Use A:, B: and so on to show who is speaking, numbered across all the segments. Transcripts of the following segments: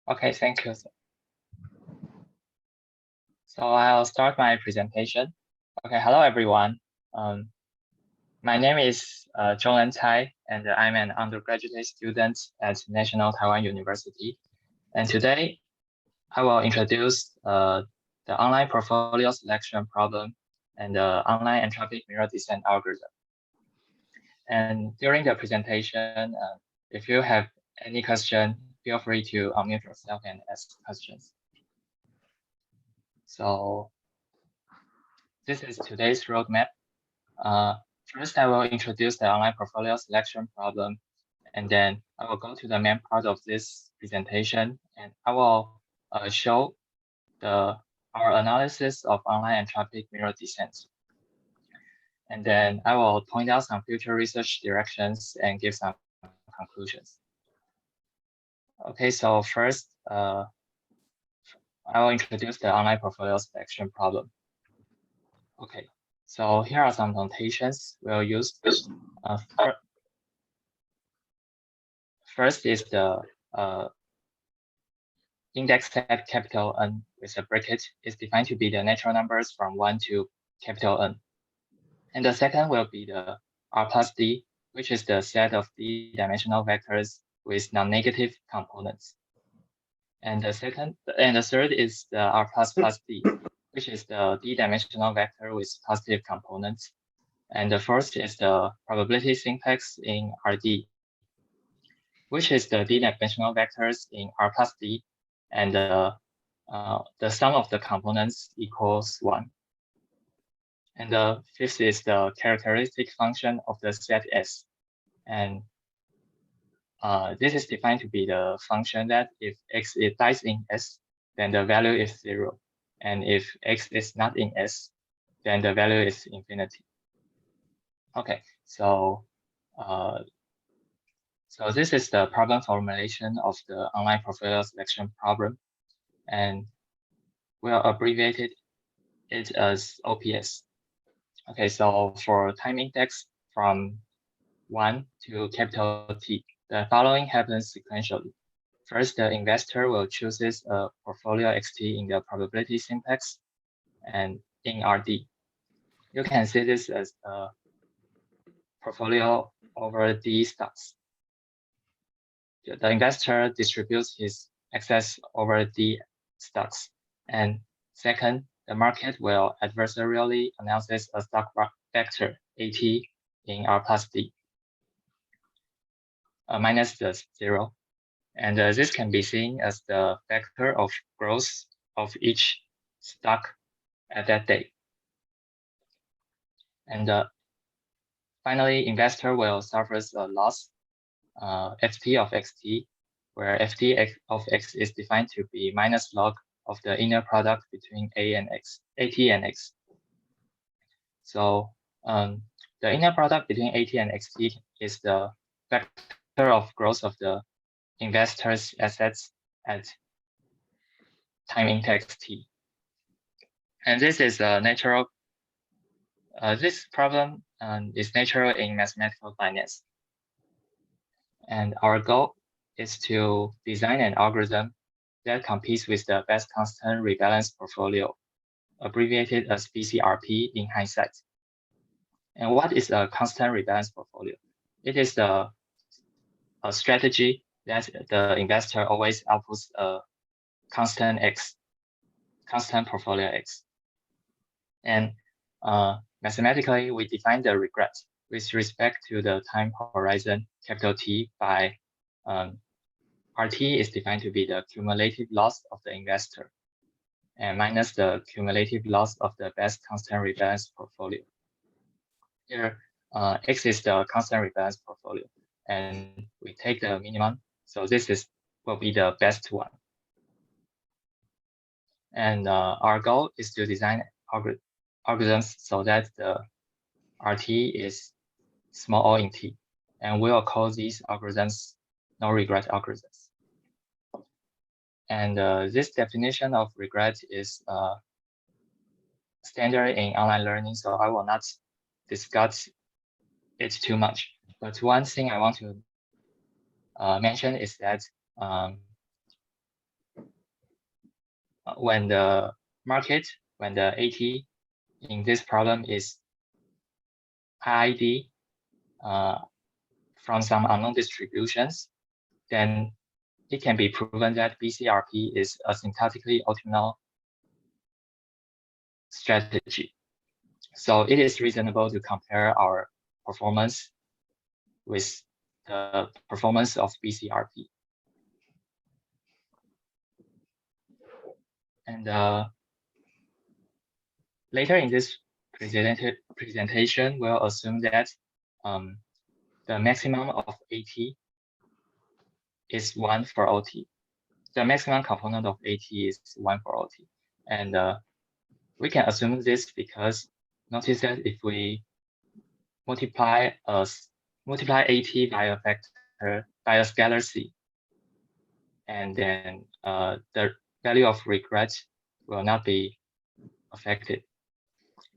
A: Okay, thank you. So I'll start my presentation. Okay, hello everyone. My name is Zhongren Cai, and I'm an undergraduate student at National Taiwan University. And today, I will introduce the online portfolio selection problem and the online entropic mirror descent algorithm. And during the presentation, if you have any question, feel free to unmute yourself and ask questions. So this is today's roadmap. First, I will introduce the online portfolio selection problem, and then I will go to the main part of this presentation, and I will show our analysis of online entropic mirror descent. And then I will point out some future research directions and give some conclusions. Okay, so first, I will introduce the online portfolio selection problem. Okay, so here are some notations we'll use. First is the index set capital N with a bracket is defined to be the natural numbers from 1 to capital N. And the second will be the R plus D, which is the set of D-dimensional vectors with non-negative components. And the third is the R plus D, which is the D-dimensional vector with positive components. And the fourth is the probability simplex in RD, which is the D-dimensional vectors in R plus D, and the sum of the components equals 1. And the fifth is the characteristic function of the set S. And this is defined to be the function that if x lies in S, then the value is 0. And if x is not in S, then the value is infinity. Okay, so this is the problem formulation of the online portfolio selection problem, and we'll abbreviate it as OPS. Okay, so for time index from 1 to capital T, the following happens sequentially. First, the investor will choose a portfolio XT in the probability simplex and in RD. You can see this as a portfolio over D stocks. The investor distributes his excess over D stocks. And second, the market will adversarially announce a stock vector AT in R plus D minus the 0. And this can be seen as the vector of growth of each stock at that day. And finally, investor will suffer a loss, ft of xt, where ft of x is defined to be minus log of the inner product between A and X, AT and X. So the inner product between AT and XT is the vector of growth of the investor's assets at time index T. And this is a natural, this problem is natural in mathematical finance. And our goal is to design an algorithm that competes with the best constant rebalance portfolio, abbreviated as BCRP in hindsight. And what is a constant rebalance portfolio? It is a strategy that the investor always outputs a constant X, constant portfolio X. And mathematically, we define the regret with respect to the time horizon, capital T, by RT is defined to be the cumulative loss of the investor, and minus the cumulative loss of the best constant rebalance portfolio. Here, X is the constant rebalance portfolio, and we take the minimum, so this will be the best one. And our goal is to design algorithms so that the RT is small o in T, and we'll call these algorithms no-regret algorithms. And this definition of regret is standard in online learning, so I will not discuss it too much. But one thing I want to mention is that when the AT in this problem is ID from some unknown distributions, then it can be proven that BCRP is a syntactically optimal strategy. So it is reasonable to compare our performance with the performance of BCRP. And later in this presentation, we'll assume that the maximum of AT is 1 for OT. The maximum component of AT is 1 for OT. And we can assume this because notice that if we multiply AT by a factor, by a scalar C, and then the value of regret will not be affected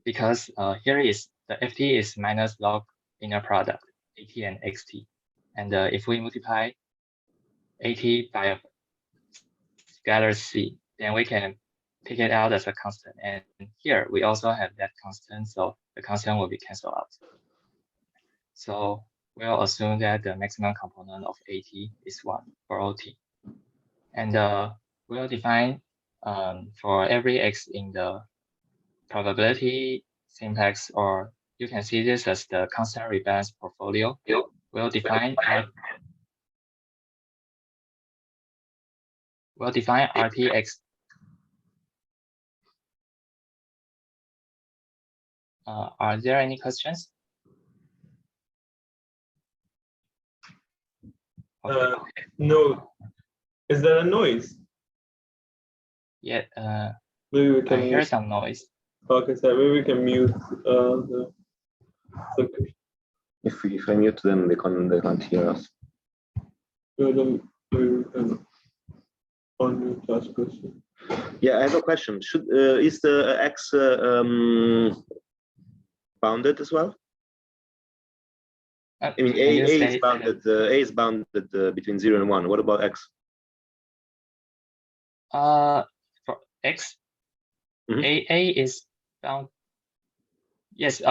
A: because here is the FT is minus log inner product, AT and XT. And if we multiply AT by a scalar C, then we can pick it out as a constant. And here we also have that constant, so the constant will be canceled out. So we'll assume that the maximum component of AT is 1 for OT. And we'll define for every X in the probability simplex, or you can see this as the constant rebalance portfolio. We'll define RTX. Are there any questions?
B: Okay. No. Is there a noise?
A: Yeah.
B: Maybe we can
A: hear some noise.
B: Okay, so maybe we can mute the.
C: If I mute them, they can't hear us.
B: Maybe we can unmute that question.
C: Yeah, I have a question. Is the X bounded as well? I mean, A is bounded. A is bounded between 0 and 1. What about X?
A: For X, A is bound. Yes.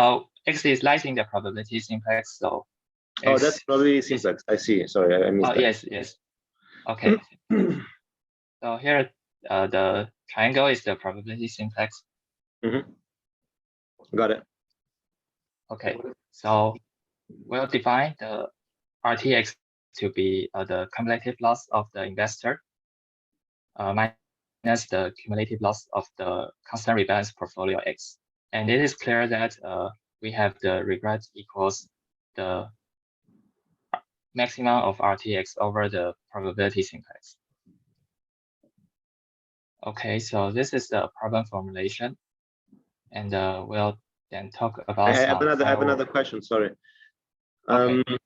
A: X is liking the probability simplex. So.
C: Oh, that's probability simplex. I see. Sorry, I missed that.
A: Yes. Okay. So here, the triangle is the probability simplex.
C: Got it.
A: Okay. So we'll define the RTX to be the cumulative loss of the investor minus the cumulative loss of the constant rebalance portfolio X. And it is clear that we have the regret equals the maximum of RTX over the probability simplex. Okay, so this is the problem formulation, and we'll then talk about.
C: I have another question. Sorry.
A: Okay.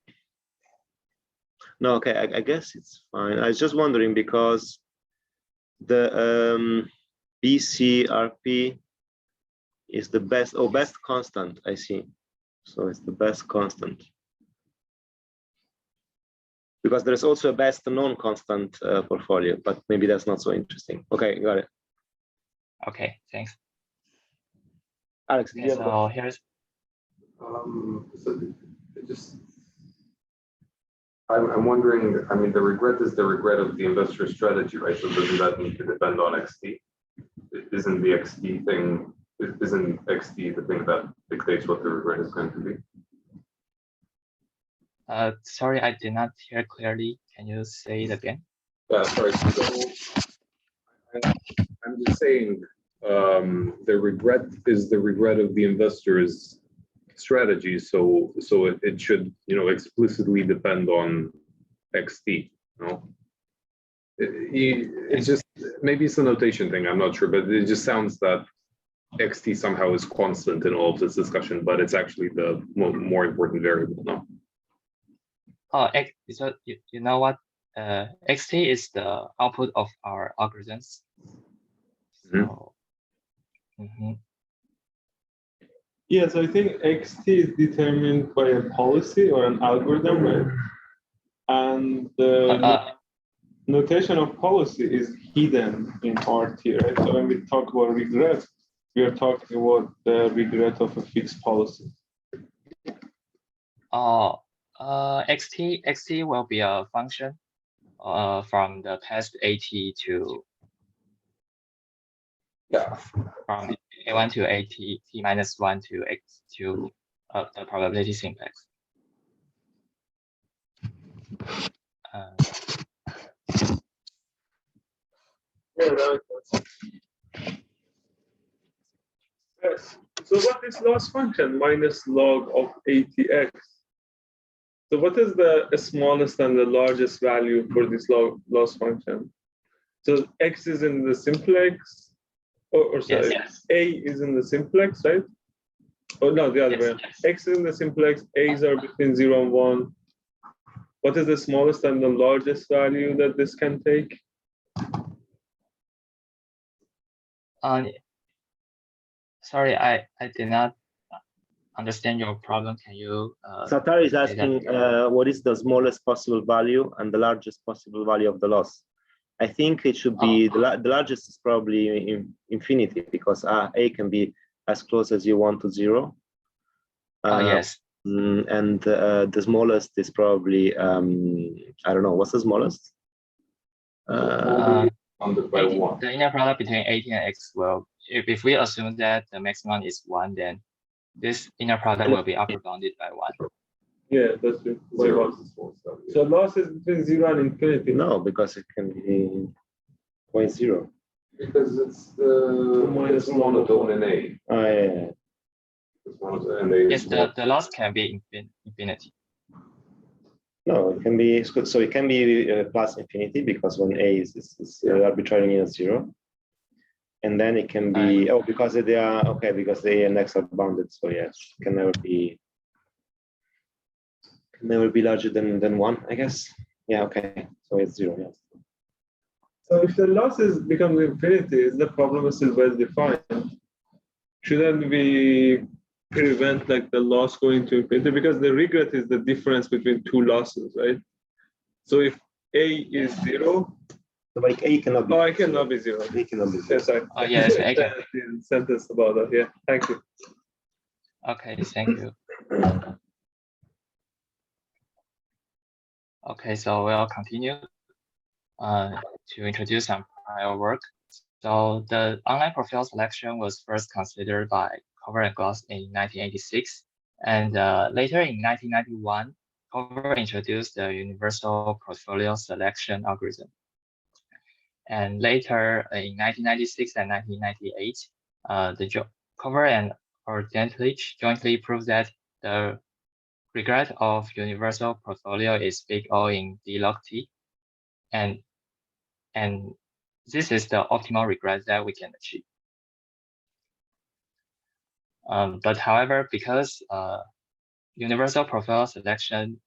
C: No, okay. I guess it's fine. I was just wondering because the BCRP is the best constant. I see. So it's the best constant. Because there's also a best non-constant portfolio, but maybe that's not so interesting. Okay, got it.
A: Okay, thanks.
C: Alex,
A: okay, so here's.
D: I'm wondering. I mean, the regret is the regret of the investor strategy, right? So doesn't that need to depend on XT? Isn't the XT thing? Isn't XT the thing that dictates what the regret is going to be?
A: Sorry, I did not hear clearly. Can you say it again?
D: Sorry. So I'm just saying the regret is the regret of the investor's strategy. So it should, explicitly depend on XT. It's just, maybe it's a notation thing. I'm not sure, but it just sounds that XT somehow is constant in all of this discussion, but it's actually the more important variable. No.
A: Oh, so you know what? XT is the output of our algorithms. So,
B: Yes, I think XT is determined by a policy or an algorithm, right? And notation of policy is hidden in RT, right? So when we talk about regret, we are talking about the regret of a fixed policy.
A: Oh, xt will be a function from the past AT to from A1 to AT, t minus 1 to x to the probability simplex.
B: Yes. So what is loss function minus log of ATX? So what is the smallest and the largest value for this loss function? So x is in the simplex, or sorry,
A: Yes.
B: a is in the simplex, right? Oh no, the other way. X is in the simplex, a's are between 0 and 1. What is the smallest and the largest value that this can take?
A: Sorry, I did not understand your problem. Can you?
C: Satar is asking what is the smallest possible value and the largest possible value of the loss. I think it should be the largest is probably infinity, because a can be as close as you want to 0.
A: Yes.
C: And the smallest is probably I don't know, what's the smallest?
D: By 1.
A: The inner product between 18 and x will, if we assume that the maximum is 1, then this inner product will be upper bounded by 1.
B: Yeah, that's it.
D: 0 is the smallest value.
B: So loss is between 0 and infinity.
C: No, because it can be 0.0.
D: Because it's the
B: Minus
D: monotone in A.
C: Oh, yeah.
D: It's monotone in A.
A: Yes, the loss can be infinity.
C: No, it can be good. So it can be plus infinity, because when a is arbitrarily near 0, and then it can be because they are because the a and x are bounded. So yes, it can never be larger than 1, I guess. Yeah, okay. So it's 0. Yes.
B: So if the loss becomes infinity, is the problem still well defined? Shouldn't we prevent like the loss going to infinity? Because the regret is the difference between two losses, right? So if a is 0,
C: But a cannot be.
B: Oh, I cannot be 0.
C: A cannot be 0.
B: Yes, I.
A: Oh yes, I can.
B: Sentence about that. Yeah, thank you.
A: Okay, thank you. Okay, so we'll continue to introduce some prior work. So the online profile selection was first considered by Cover and Gloss in 1986, and later in 1991, Cover introduced the universal portfolio selection algorithm. And later in 1996 and 1998, Cover and Ordentlich jointly proved that the regret of universal portfolio is big O in D log T, and this is the optimal regret that we can achieve. But however, because universal profile selection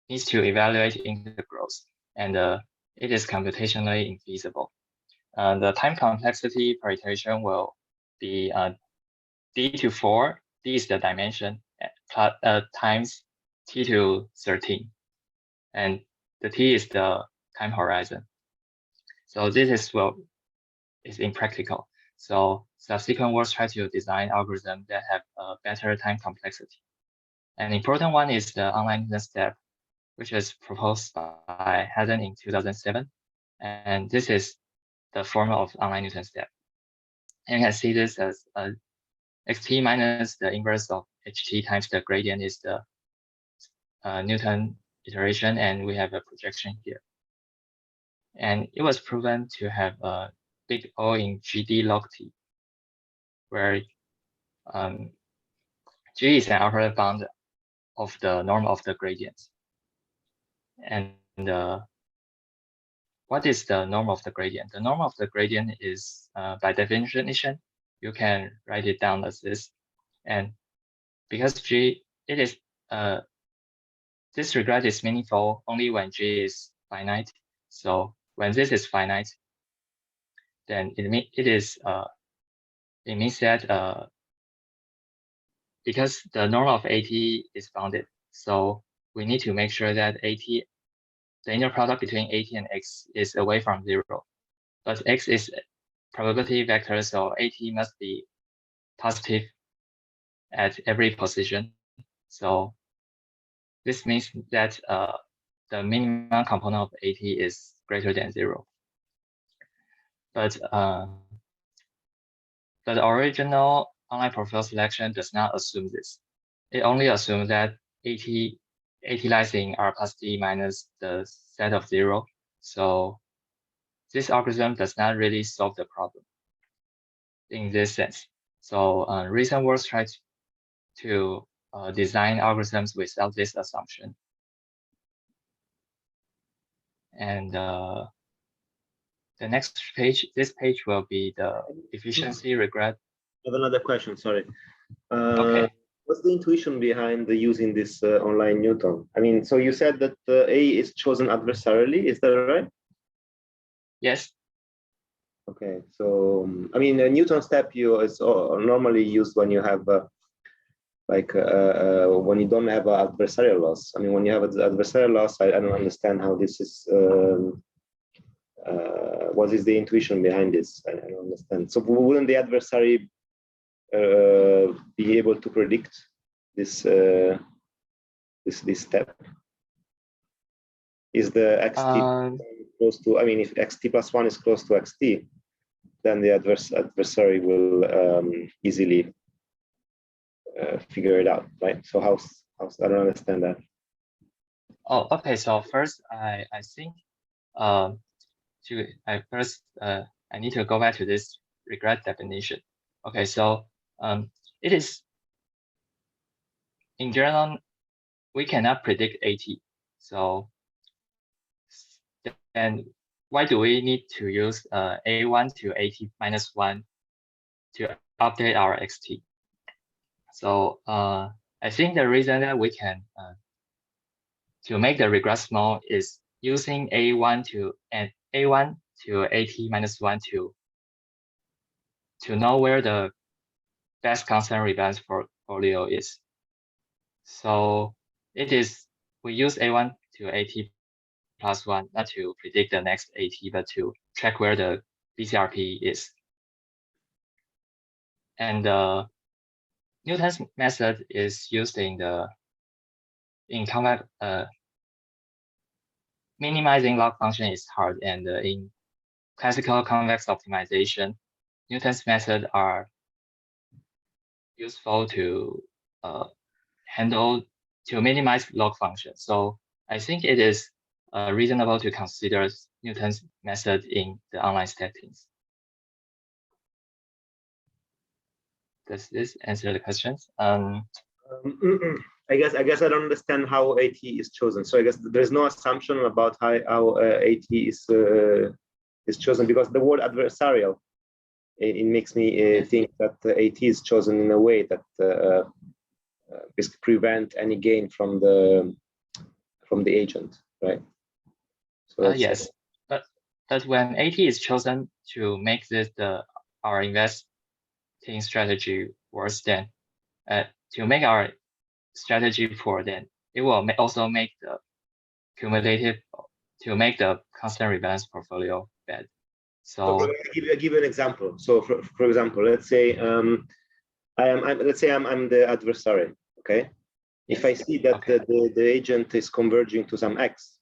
A: needs to evaluate integrals, and it is computationally infeasible. The time complexity per iteration will be d to 4. D is the dimension times t to 13, and the t is the time horizon. So this is impractical. So subsequent works try to design algorithms that have a better time complexity. An important one is the online Newton step, which was proposed by Haddon in 2007. And this is the form of online Newton step. And you can see this as xt minus the inverse of ht times the gradient is the Newton iteration, and we have a projection here. And it was proven to have a big O in GD log T, where G is an upper bound of the norm of the gradient. And what is the norm of the gradient? The norm of the gradient is, by definition, you can write it down as this. And because G, it is, this regret is meaningful only when G is finite. So when this is finite, then it means that because the norm of AT is bounded, so we need to make sure that AT the inner product between AT and X is away from 0, but X is probability vector, so AT must be positive at every position. So this means that the minimum component of AT is greater than 0. But the original online profile selection does not assume this. It only assumes that AT lies in R plus D minus the set of 0. So this algorithm does not really solve the problem in this sense. So recent works try to design algorithms without this assumption. And the next page, this page will be the efficiency regret.
C: I have another question, sorry.
A: Okay.
C: What's the intuition behind using this online Newton? I mean, so you said that A is chosen adversarially, is that right?
A: Yes.
C: Okay, so I mean, a Newton step is normally used when you have when you don't have an adversarial loss. I mean, when you have an adversarial loss, I don't understand how this is. What is the intuition behind this? I don't understand. So wouldn't the adversary be able to predict this this step? Is the xt close to? I mean, if xt plus 1 is close to xt, then the adversary will easily figure it out, right? So how I don't understand that.
A: Oh, okay. So first, I think I need to go back to this regret definition. Okay, so it is in general we cannot predict AT. So then why do we need to use A1 to AT minus 1 to update our XT? So I think the reason that we can to make the regret small is using A1 to AT minus 1 to know where the best constant rebalance portfolio is. So it is we use A1 to AT plus 1 not to predict the next AT, but to check where the BCRP is. And Newton's method is used in convex minimizing log function is hard, and in classical convex optimization, Newton's methods are useful to minimize log function. So I think it is reasonable to consider Newton's method in the online settings. Does this answer the questions?
C: I guess I don't understand how AT is chosen. So I guess there's no assumption about how AT is chosen, because the word adversarial it makes me think that AT is chosen in a way that prevent any gain from the agent, right? So
A: yes, but when AT is chosen to make this our investing strategy worse, then to make our strategy poor, then it will also make the cumulative to make the constant rebalance portfolio bad. So
C: I'll give you an example. So for example, let's say I'm the adversary. Okay, if I see that the agent is converging to some x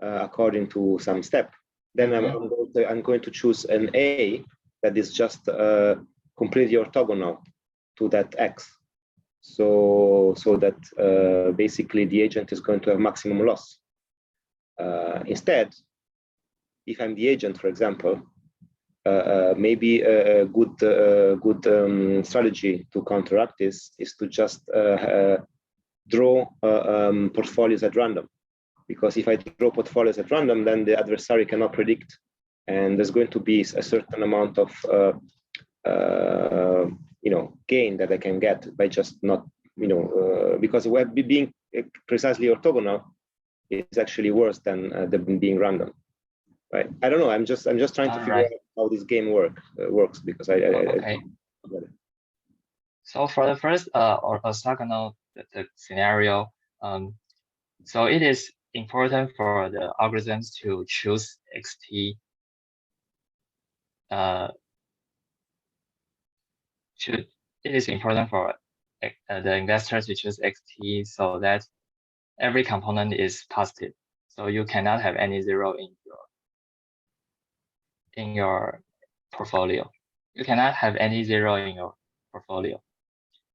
C: according to some step, then I'm going to choose an A that is just completely orthogonal to that x. So that basically the agent is going to have maximum loss. Instead, if I'm the agent, for example, maybe a good strategy to counteract this is to just draw portfolios at random. Because if I draw portfolios at random, then the adversary cannot predict, and there's going to be a certain amount of gain that I can get by just not, because being precisely orthogonal is actually worse than being random, right? I don't know. I'm just trying to figure out how this game works, because I
A: So for the first orthogonal the scenario, so it is important for the algorithms to choose xt. It is important for the investor to choose xt so that every component is positive. So you cannot have any zero in your portfolio. You cannot have any zero in your portfolio,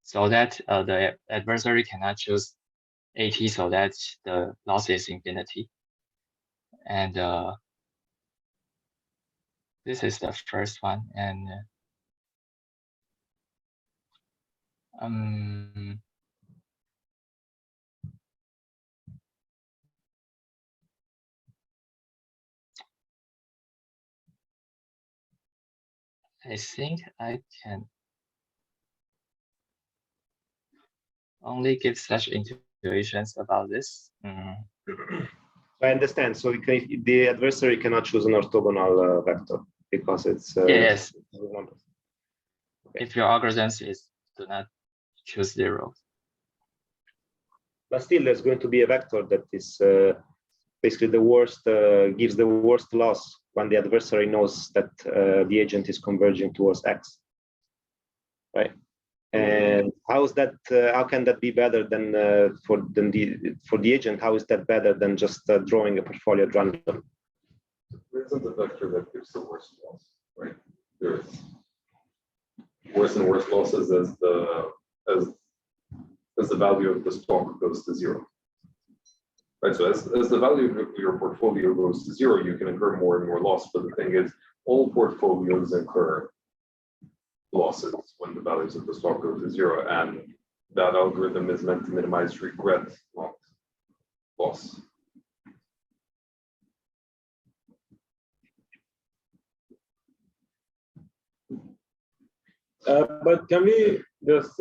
A: so that the adversary cannot choose AT so that the loss is infinity. And this is the first one. And I think I can only give such intuitions about this.
C: I understand. So the adversary cannot choose an orthogonal vector because it's
A: yes.
C: Okay.
A: If your algorithms do not choose zero.
C: But still, there's going to be a vector that is basically the worst, gives the worst loss when the adversary knows that the agent is converging towards X, right? And how is that? How can that be better than for the agent? How is that better than just drawing a portfolio at random?
D: There isn't a vector that gives the worst loss, right? There's worse and worse losses as the value of the stock goes to zero. Right. So as the value of your portfolio goes to zero, you can incur more and more loss. But the thing is, all portfolios incur losses when the values of the stock go to zero, and that algorithm is meant to minimize regret, not loss.
B: But can we just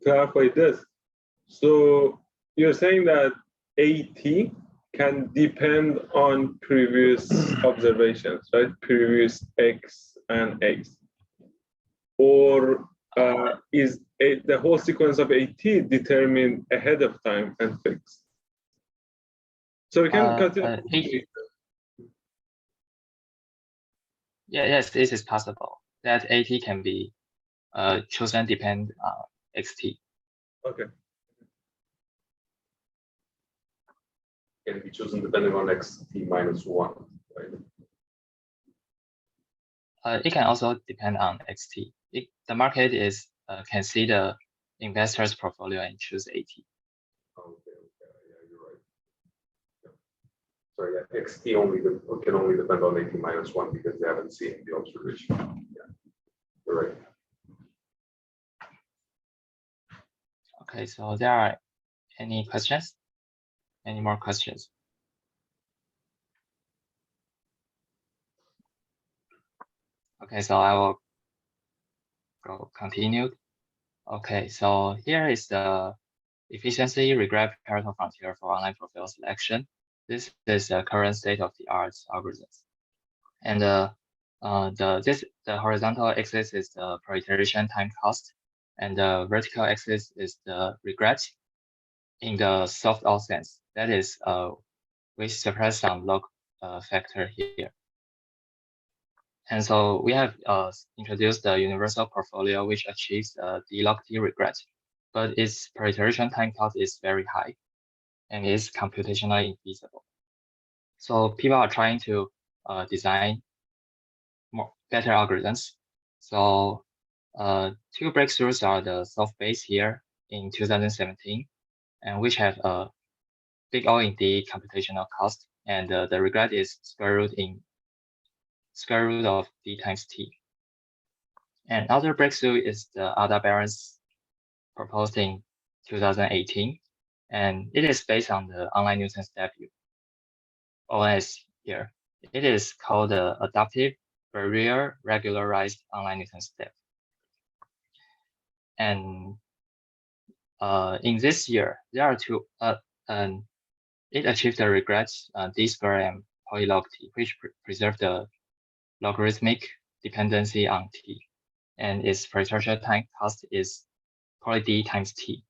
B: clarify this? So you're saying that AT can depend on previous observations, right? Previous X and X. Or is the whole sequence of AT determined ahead of time and fixed? So we can continue.
A: Yes, this is possible. That AT can be chosen depend on XT.
B: Okay.
D: Can be chosen depending on XT minus 1, right?
A: It can also depend on XT. The market is can see the investor's portfolio and choose AT.
D: Okay, yeah, you're right. Yeah. Sorry, yeah, XT can only depend on AT minus 1 because they haven't seen the observation. Yeah, you're right.
A: Okay, so there are any questions? Any more questions? Okay, so I will go continue. Okay, so here is the efficiency regret Pareto frontier for online profile selection. This is the current state-of-the-art algorithms. And the horizontal axis is the prioritization time cost, and the vertical axis is the regret in the soft-out sense. That is, we suppress some log factor here. And so we have introduced the universal portfolio, which achieves the log T regret, but its prioritization time cost is very high and is computationally infeasible. So people are trying to design better algorithms. So two breakthroughs are the soft base here in 2017, and which have a big O in D computational cost, and the regret is square root of D times T. And other breakthrough is the Aldebaran's proposed in 2018, and it is based on the online Newton's debut, ONS here. It is called the adaptive barrier regularized online Newton step. And in this year, there are two, and it achieved the regrets D square and polylog T, which preserve the logarithmic dependency on T. And its prioritization time cost is poly D times T.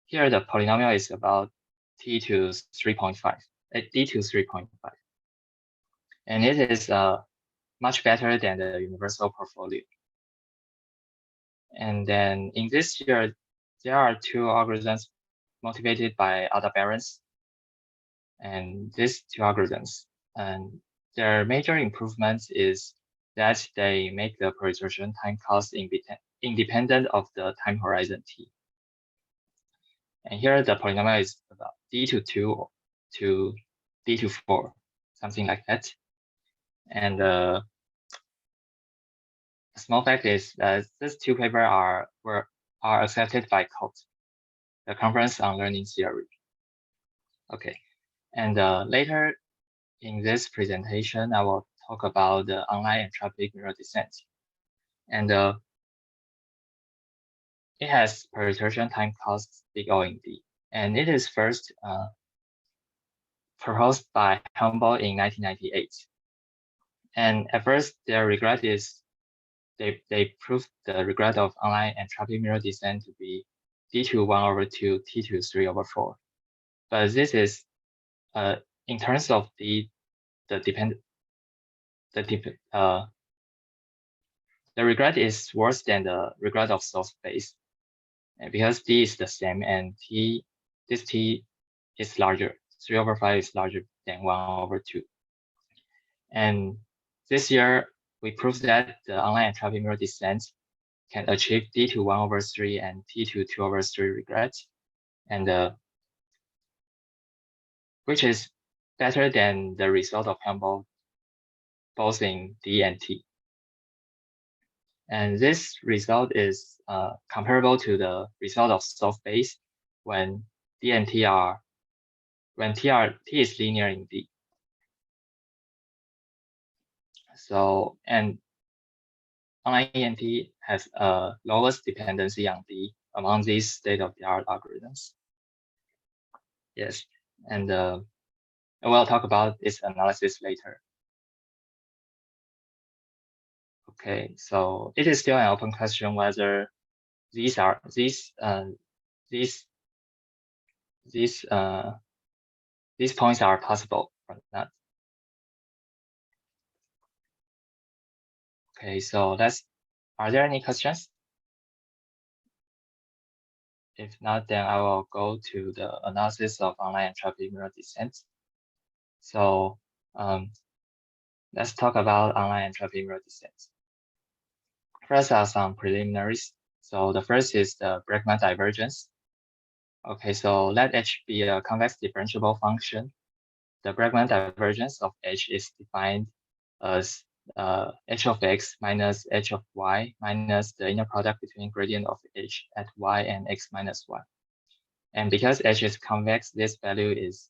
A: Here, the polynomial is about T to 3.5. D to 3.5. And it is much better than the universal portfolio. And then in this year, there are two algorithms motivated by Aldebaran's, and these two algorithms, and their major improvements is that they make the prioritization time cost independent of the time horizon t. And here the polynomial is about d to 2 to d to 4, something like that. And the small fact is that these two papers are accepted by COTE, the Conference on Learning Theory. Okay, and later in this presentation, I will talk about the online entropic mirror descent. And it has prioritization time cost big O in D. And it is first proposed by Helmbold in 1998. And at first, their regret is they proved the regret of online entropic mirror descent to be D to 1/2, T to 3/4. But this is, in terms of the regret is worse than the regret of source space, because D is the same and this T is larger. 3/5 is larger than 1/2. And this year, we proved that the online entropic mirror descent can achieve D to 1/3 and T to 2/3 regret, and which is better than the result of Helmbold both in D and T. And this result is comparable to the result of soft base when D and T are, T is linear in D. So, and online ENT has a lowest dependency on D among these state-of-the-art algorithms. Yes, and we'll talk about its analysis later. Okay, so it is still an open question whether these points are possible or not. Okay, so are there any questions? If not, then I will go to the analysis of online entropic mirror descent. So let's talk about online entropic mirror descent. First are some preliminaries. So the first is the Bregman divergence. Okay, so let H be a convex differentiable function. The Bregman divergence of H is defined as H of x minus H of y minus the inner product between gradient of H at y and x minus y. And because H is convex, this value is,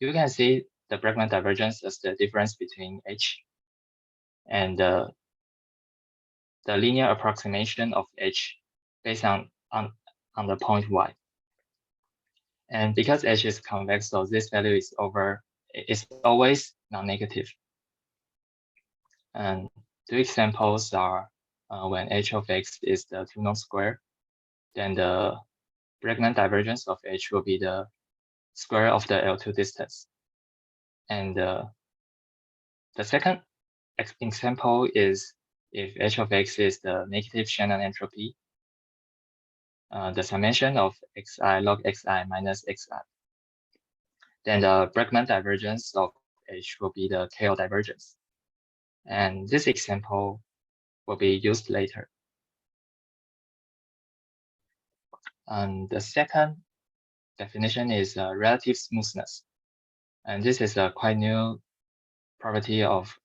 A: you can see the Bregman divergence as the difference between H and the linear approximation of H based on the point y. And because H is convex, so this value is always non-negative. And two examples are when H of x is the 2-norm square, then the Bregman divergence of H will be the square of the L2 distance. And the second example is if H of x is the negative Shannon entropy, the summation of xi log xi minus xi. Then the Bregman divergence of H will be the KL divergence. And this example will be used later. And the second definition is relative smoothness. And this is a quite new property of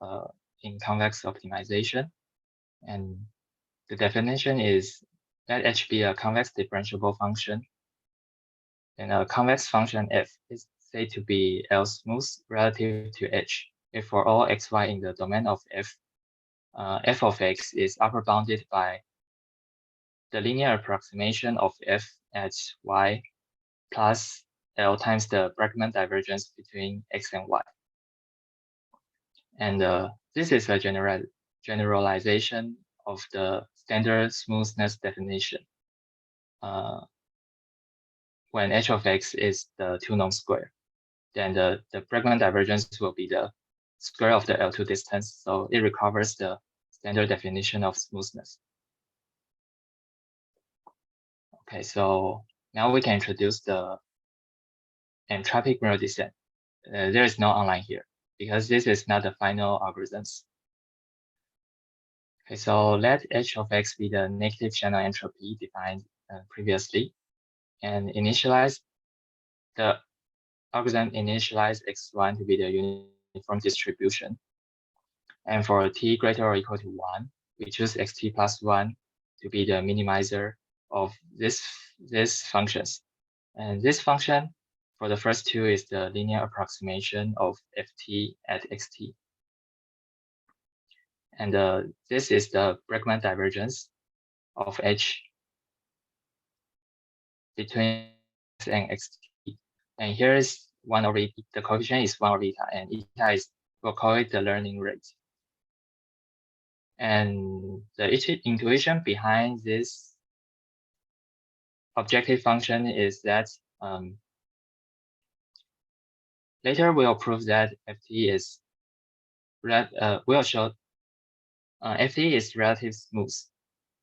A: in convex optimization. And the definition is let H be a convex differentiable function. And a convex function f is said to be L smooth relative to H if for all xy in the domain of f, f of x is upper bounded by the linear approximation of f at y plus L times the Bregman divergence between x and y. And this is a generalization of the standard smoothness definition when H of x is the 2-norm square. then the Bregman divergence will be the square of the L2 distance. So it recovers the standard definition of smoothness. Okay, so now we can introduce the entropic mirror descent. There is no online here because this is not the final algorithms. Okay, so let h of x be the negative channel entropy defined previously, and initialize the algorithm initialize x1 to be the uniform distribution. And for t greater or equal to 1, we choose xt plus 1 to be the minimizer of this functions. And this function for the first two is the linear approximation of ft at xt. And this is the Bregman divergence of h between x and xt. And here is 1 over eta. The coefficient is 1 over eta, and eta is, we'll call it the learning rate. And the intuition behind this objective function is that later we'll prove that ft is we'll show ft is relative smooth.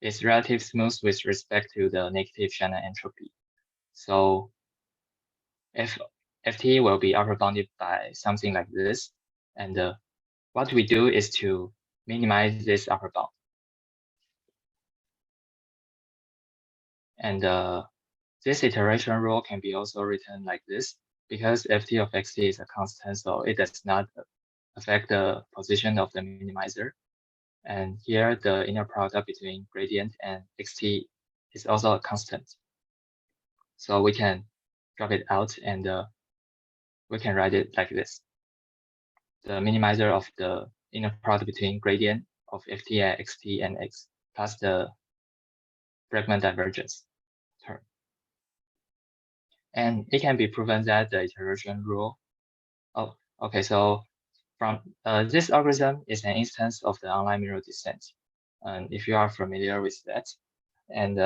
A: It's relative smooth with respect to the negative channel entropy. So if ft will be upper bounded by something like this, and what we do is to minimize this upper bound. And this iteration rule can be also written like this, because ft of xt is a constant, so it does not affect the position of the minimizer. And here the inner product between gradient and xt is also a constant. So we can drop it out, and we can write it like this. The minimizer of the inner product between gradient of ft at xt and x plus the Bregman divergence term. And it can be proven that the iteration rule. Oh, okay. So from this algorithm is an instance of the online mirror descent. And if you are familiar with that, and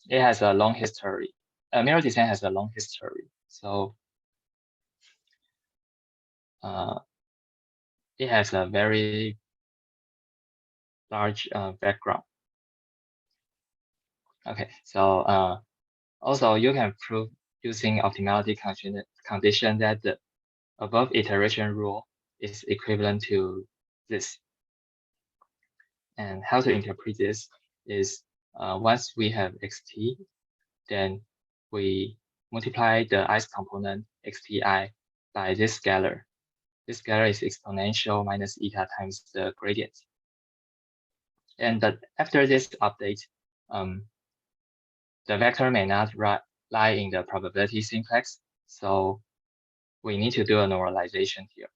A: it has a long history. Mirror descent has a long history. So it has a very large background. Okay, so also you can prove using optimality condition that the above iteration rule is equivalent to this. And how to interpret this is once we have xt, then we multiply the ith component xti by this scalar. This scalar is exponential minus eta times the gradient. And but after this update, the vector may not lie in the probability simplex, so we need to do a normalization here.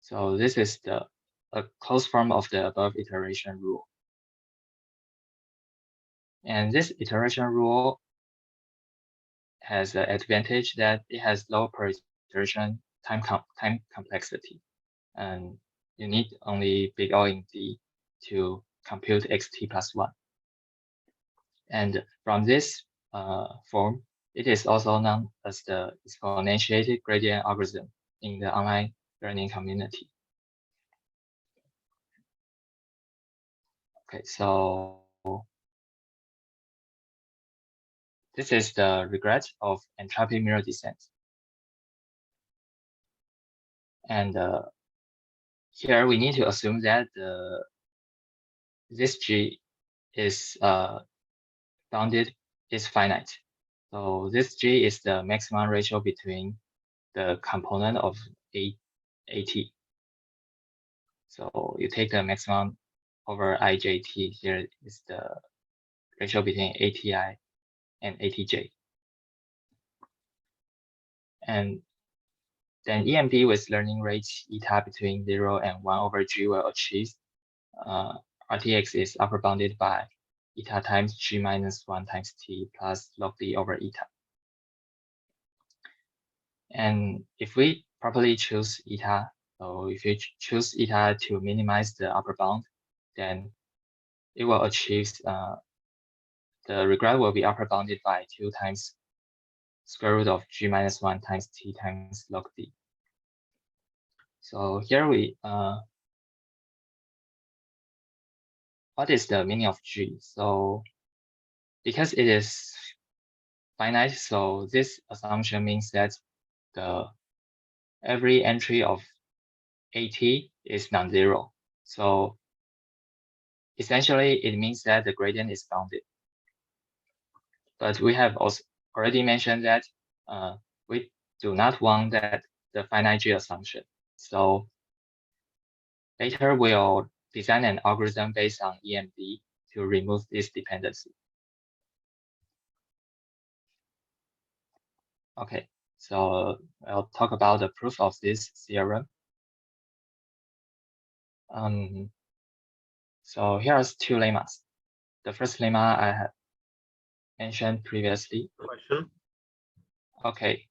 A: So this is a closed form of the above iteration rule. And this iteration rule has the advantage that it has low per iteration time complexity. And you need only big O in D to compute xt plus 1. And from this form, it is also known as the exponentiated gradient algorithm in the online learning community. Okay, so this is the regret of entropic mirror descent. And here we need to assume that this G is bounded, is finite. So this G is the maximum ratio between the component of AT. So you take the maximum over IJT. Here is the ratio between ATI and ATJ. And then EMD with learning rate eta between 0 and 1 over G will achieve RTX is upper bounded by eta times G minus 1 times T plus log D over eta. And if we properly choose eta, so if you choose eta to minimize the upper bound, then it will achieve the regret will be upper bounded by 2 times square root of g minus 1 times t times log d. So here we what is the meaning of g? So because it is finite, so this assumption means that every entry of at is non-zero. So essentially, it means that the gradient is bounded. But we have also already mentioned that we do not want that the finite g assumption. So later we'll design an algorithm based on EMD to remove this dependency. Okay, so I'll talk about the proof of this theorem. So here's two lemmas. The first lemma I have mentioned previously.
C: Question.
A: Okay.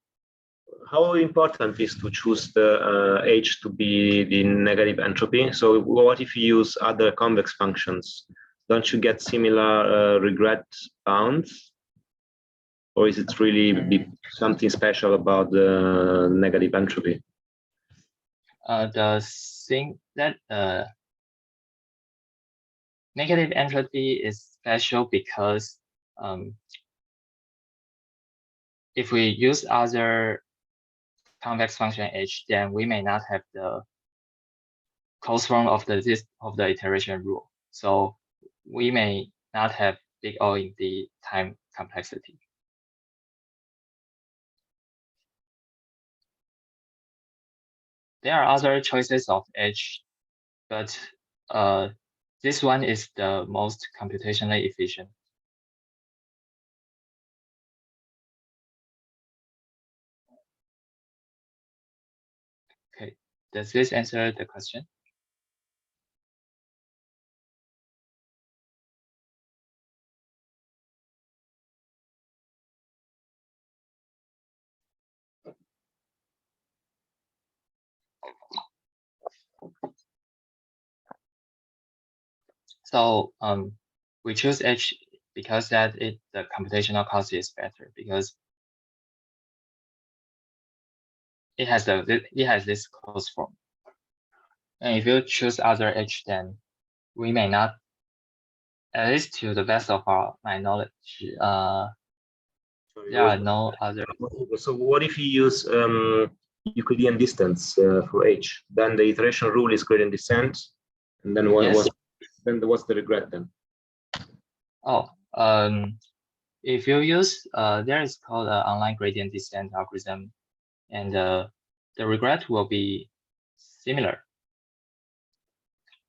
C: How important is to choose the H to be the negative entropy? So what if you use other convex functions? Don't you get similar regret bounds? Or is it really something special about the negative entropy?
A: The thing that negative entropy is special because if we use other convex function h, then we may not have the closed form of the iteration rule. So we may not have big O in the time complexity. There are other choices of h, but this one is the most computationally efficient. Okay, does this answer the question? So we choose H because that the computational cost is better because it has this closed form. And if you choose other H, then we may not, at least to the best of my knowledge, there are no other.
C: So what if you use Euclidean distance for H? Then the iteration rule is gradient descent, and then what's the regret then?
A: Oh, if you use there is called an online gradient descent algorithm, and the regret will be similar.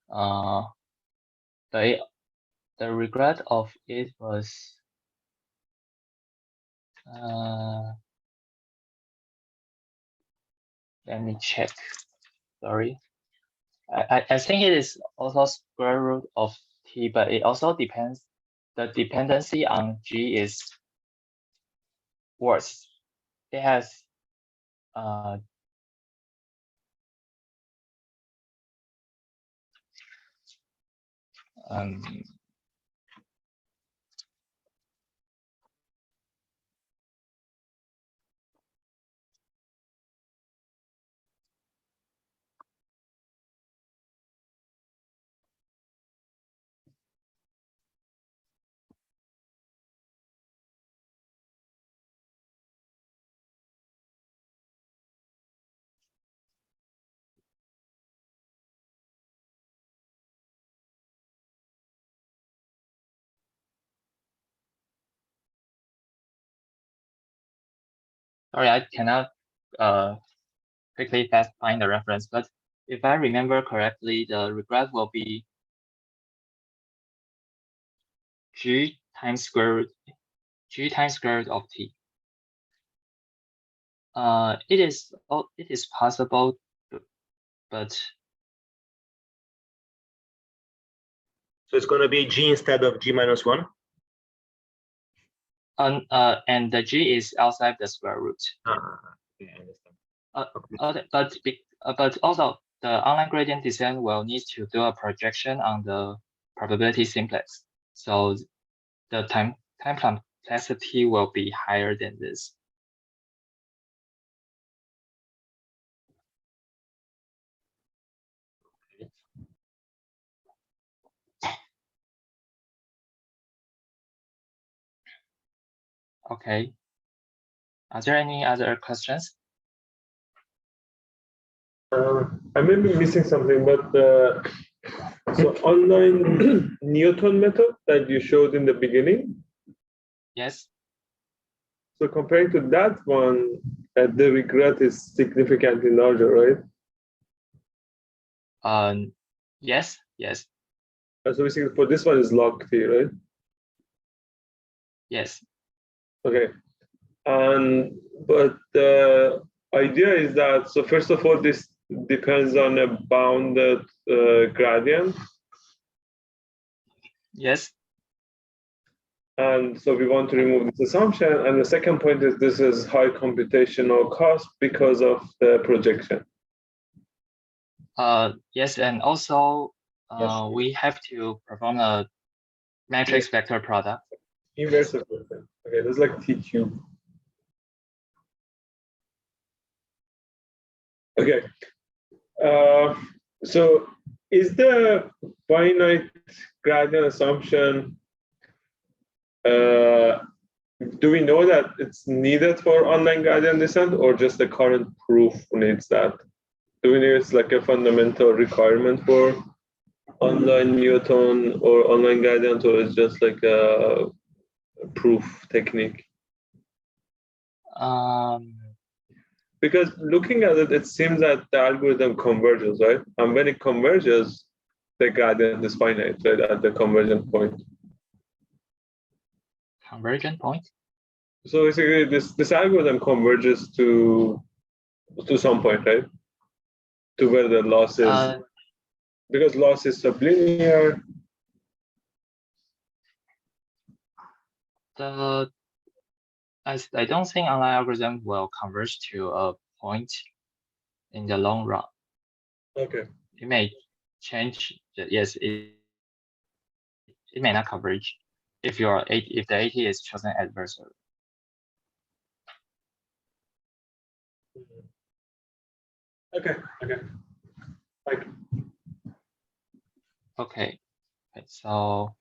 A: The regret of it was let me check. Sorry, I think it is also square root of t, but it also depends. The dependency on g is worse. It has sorry, I cannot quickly find the reference, but if I remember correctly, the regret will be g times square root of t. It is possible, but
C: so it's going to be g instead of g minus 1.
A: And the g is outside the square root.
C: Yeah, I understand.
A: But also the online gradient descent will need to do a projection on the probability simplex. So the time complexity will be higher than this. Okay. Are there any other questions?
B: I may be missing something, but so online Newton method that you showed in the beginning.
A: Yes.
B: So comparing to that one, the regret is significantly larger, right?
A: Yes. Yes.
B: So basically, for this one is log t, right?
A: Yes.
B: Okay. And but the idea is that, so first of all, this depends on a bounded gradient.
A: Yes.
B: And so we want to remove this assumption. And the second point is this is high computational cost because of the projection.
A: Yes, and also
B: Yes.
A: we have to perform a matrix vector product.
B: Inverse of it. Okay, that's like t cubed. Okay. So is the finite gradient assumption, do we know that it's needed for online gradient descent, or just the current proof needs that? Do we know it's like a fundamental requirement for online Newton or online gradient, or it's just like a proof technique? Because looking at it, it seems that the algorithm converges, right? And when it converges, the gradient is finite, right, at the convergent point.
A: Convergent point?
B: So basically, this algorithm converges to some point, right? To where the loss is, because loss is sublinear.
A: I don't think online algorithm will converge to a point in the long run.
B: Okay.
A: It may change. Yes, it may not converge if if the AT is chosen adversary.
B: Okay. Okay. Thank you.
A: Okay. So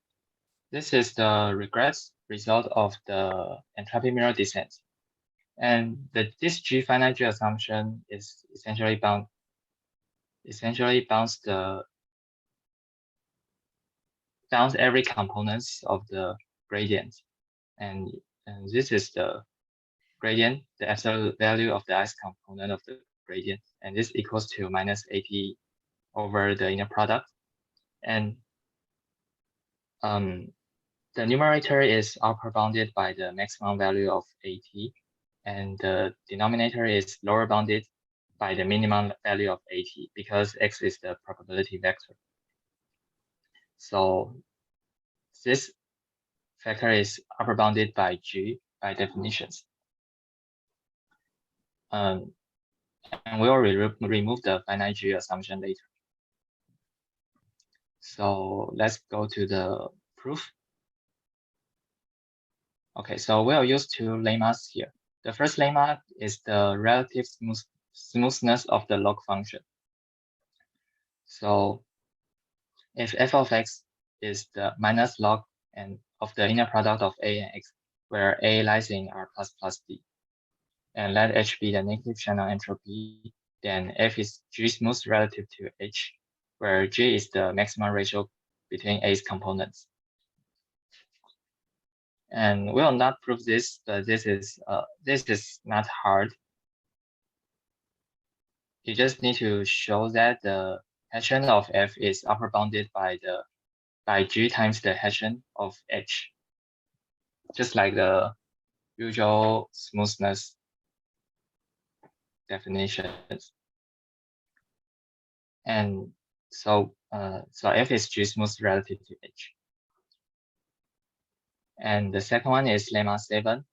A: this is the regress result of the entropy mirror descent. And this G finite G assumption is essentially bounds every components of the gradient. And this is the gradient, the absolute value of the ith component of the gradient. And this equals to minus AT over the inner product. And the numerator is upper bounded by the maximum value of AT, and the denominator is lower bounded by the minimum value of AT, because X is the probability vector. So this factor is upper bounded by G by definitions. And we will remove the finite G assumption later. So let's go to the proof. Okay, so we'll use two lemmas here. The first lemma is the relative smoothness of the log function. So if f of x is the minus log and of the inner product of a and x, where a lies in R plus d, and let h be the negative channel entropy, then f is G smooth relative to h, where G is the maximum ratio between A's components. And we will not prove this, but this is not hard. You just need to show that the Hessian of f is upper bounded by G times the Hessian of h, just like the usual smoothness definitions. And so f is G smooth relative to h. And the second one is lemma 7.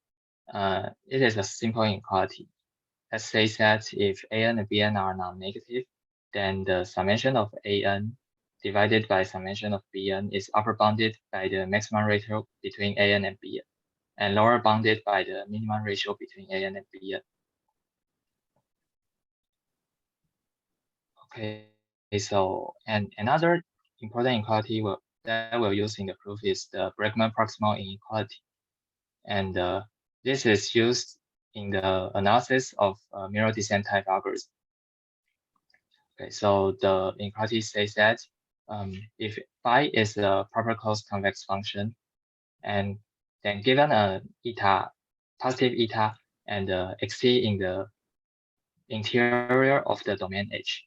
A: It is a simple inequality that says that if an and bn are non-negative, then the summation of an divided by summation of bn is upper bounded by the maximum ratio between an and bn, and lower bounded by the minimum ratio between an and bn. Okay, so and another important inequality that we'll use in the proof is the Bregman proximal inequality. And this is used in the analysis of mirror descent type algorithm. Okay, so the inequality says that if phi is a proper closed convex function, and then given a eta, positive eta, and xt in the interior of the domain H,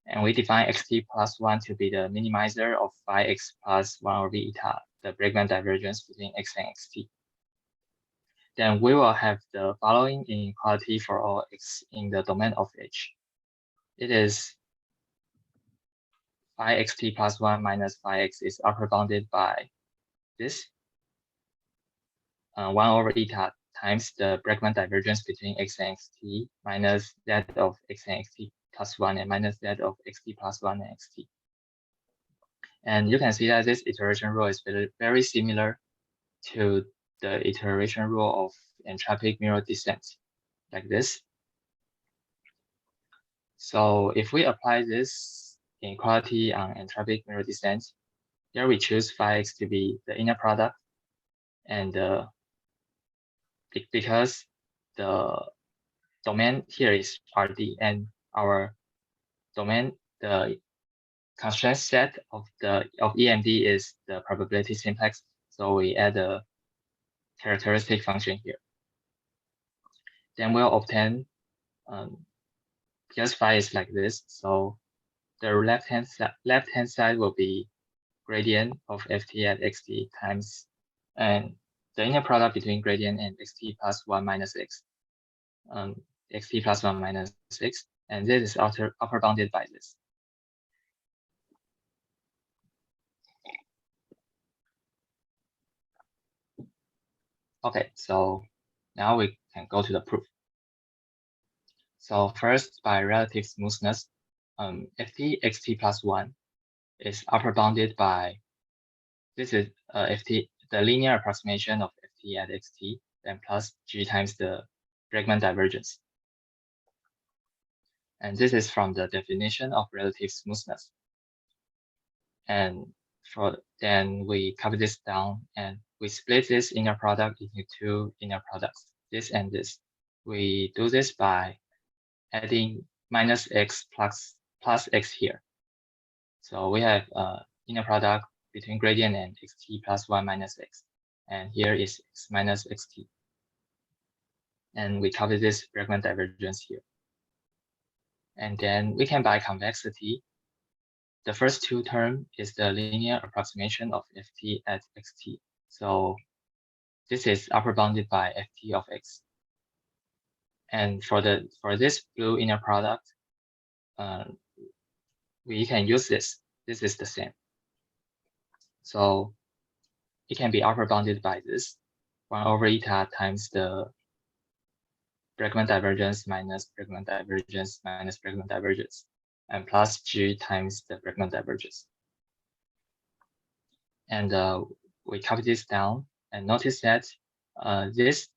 A: and we define xt plus 1 to be the minimizer of phi x plus 1 over eta, the Bregman divergence between x and xt. Then we will have the following inequality for all x in the domain of H. It is phi xt plus 1 minus phi x is upper bounded by this 1 over eta times the Bregman divergence between x and xt minus that of x and xt plus 1 and minus that of xt plus 1 and xt. And you can see that this iteration rule is very similar to the iteration rule of entropic mirror descent, like this. So if we apply this inequality on entropic mirror descent, here we choose phi x to be the inner product, and because the domain here is Rd, and our domain, the constraint set of EMD is the probability simplex, so we add a characteristic function here. Then we'll obtain, because phi is like this, so the left-hand side will be gradient of ft at xt times, and the inner product between gradient and xt plus 1 minus x, xt plus 1 minus x, and this is upper bounded by this. Okay, so now we can go to the proof. So first, by relative smoothness, ft xt plus 1 is upper bounded by, this is ft, the linear approximation of ft at xt, then plus g times the Bregman divergence. And this is from the definition of relative smoothness. And then we copy this down, and we split this inner product into two inner products, this and this. We do this by adding minus x plus x here. So we have inner product between gradient and xt plus 1 minus x. And here is x minus xt. And we copy this Bregman divergence here. And then we can, by convexity, the first two term is the linear approximation of ft at xt. So this is upper bounded by ft of x. And for this blue inner product, we can use this. This is the same. So it can be upper bounded by this 1 over eta times the Bregman divergence minus Bregman divergence minus Bregman divergence, and plus g times the Bregman divergence. And we copy this down, and notice that this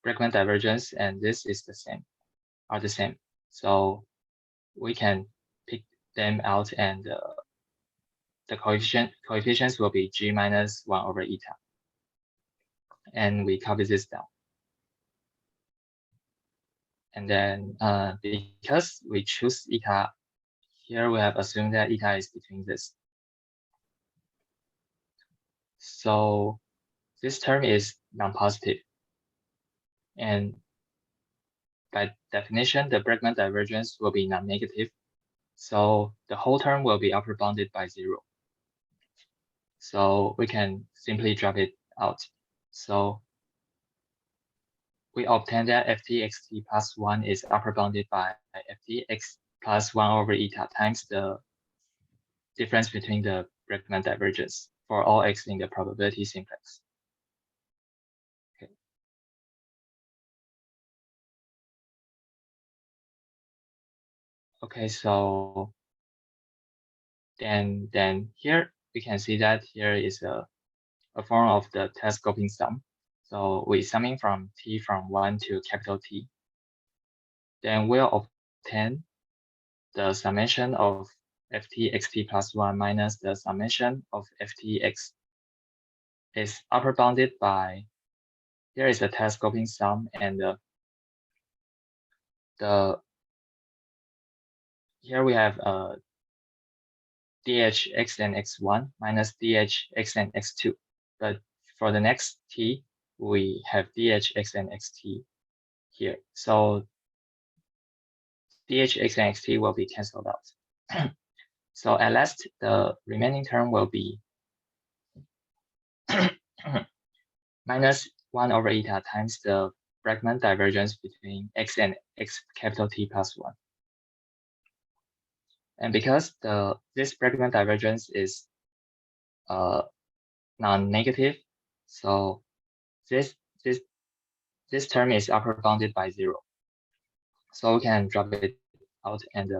A: Bregman divergence and this is the same, are the same. So we can pick them out, and the coefficients will be g minus 1 over eta. And we copy this down. And then because we choose eta, here we have assumed that eta is between this. So this term is non-positive. And by definition, the Bregman divergence will be non-negative. So the whole term will be upper bounded by 0. So we can simply drop it out. So we obtain that ft xt plus 1 is upper bounded by ft x plus 1 over eta times the difference between the Bregman divergence for all x in the probability simplex. Okay. Okay, so then here we can see that here is a form of the telescoping sum. So we're summing from t from 1 to capital T. Then we'll obtain the summation of ft xt plus 1 minus the summation of ft x is upper bounded by here is the telescoping sum, and here we have dh x and x1 minus dh x and x2. But for the next t, we have dh x and xt here. So dh x and xt will be cancelled out. So at last, the remaining term will be minus 1 over eta times the Bregman divergence between x and x capital T plus 1. And because this Bregman divergence is non-negative, so this term is upper bounded by 0. So we can drop it out, and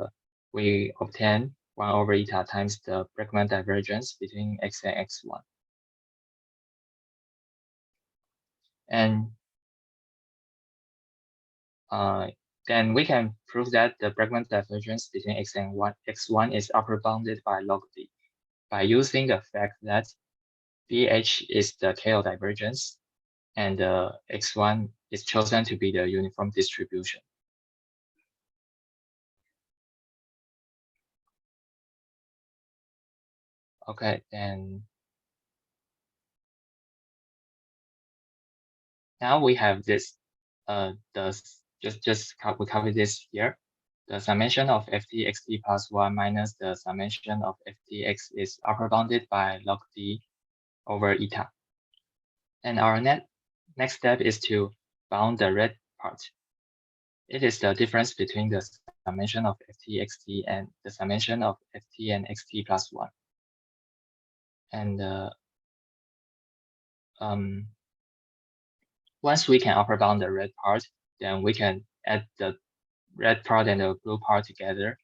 A: we obtain 1 over eta times the Bregman divergence between x and x1. And then we can prove that the Bregman divergence between x and x1 is upper bounded by log d by using the fact that dh is the tail divergence, and x1 is chosen to be the uniform distribution. Okay, then now we have this. We copy this here. The summation of ft(xt) plus 1 minus the summation of ftx is upper bounded by log d over eta. And our next step is to bound the red part. It is the difference between the summation of ft(xt) and the summation of ft and xt plus 1. And once we can upper bound the red part, then we can add the red part and the blue part together,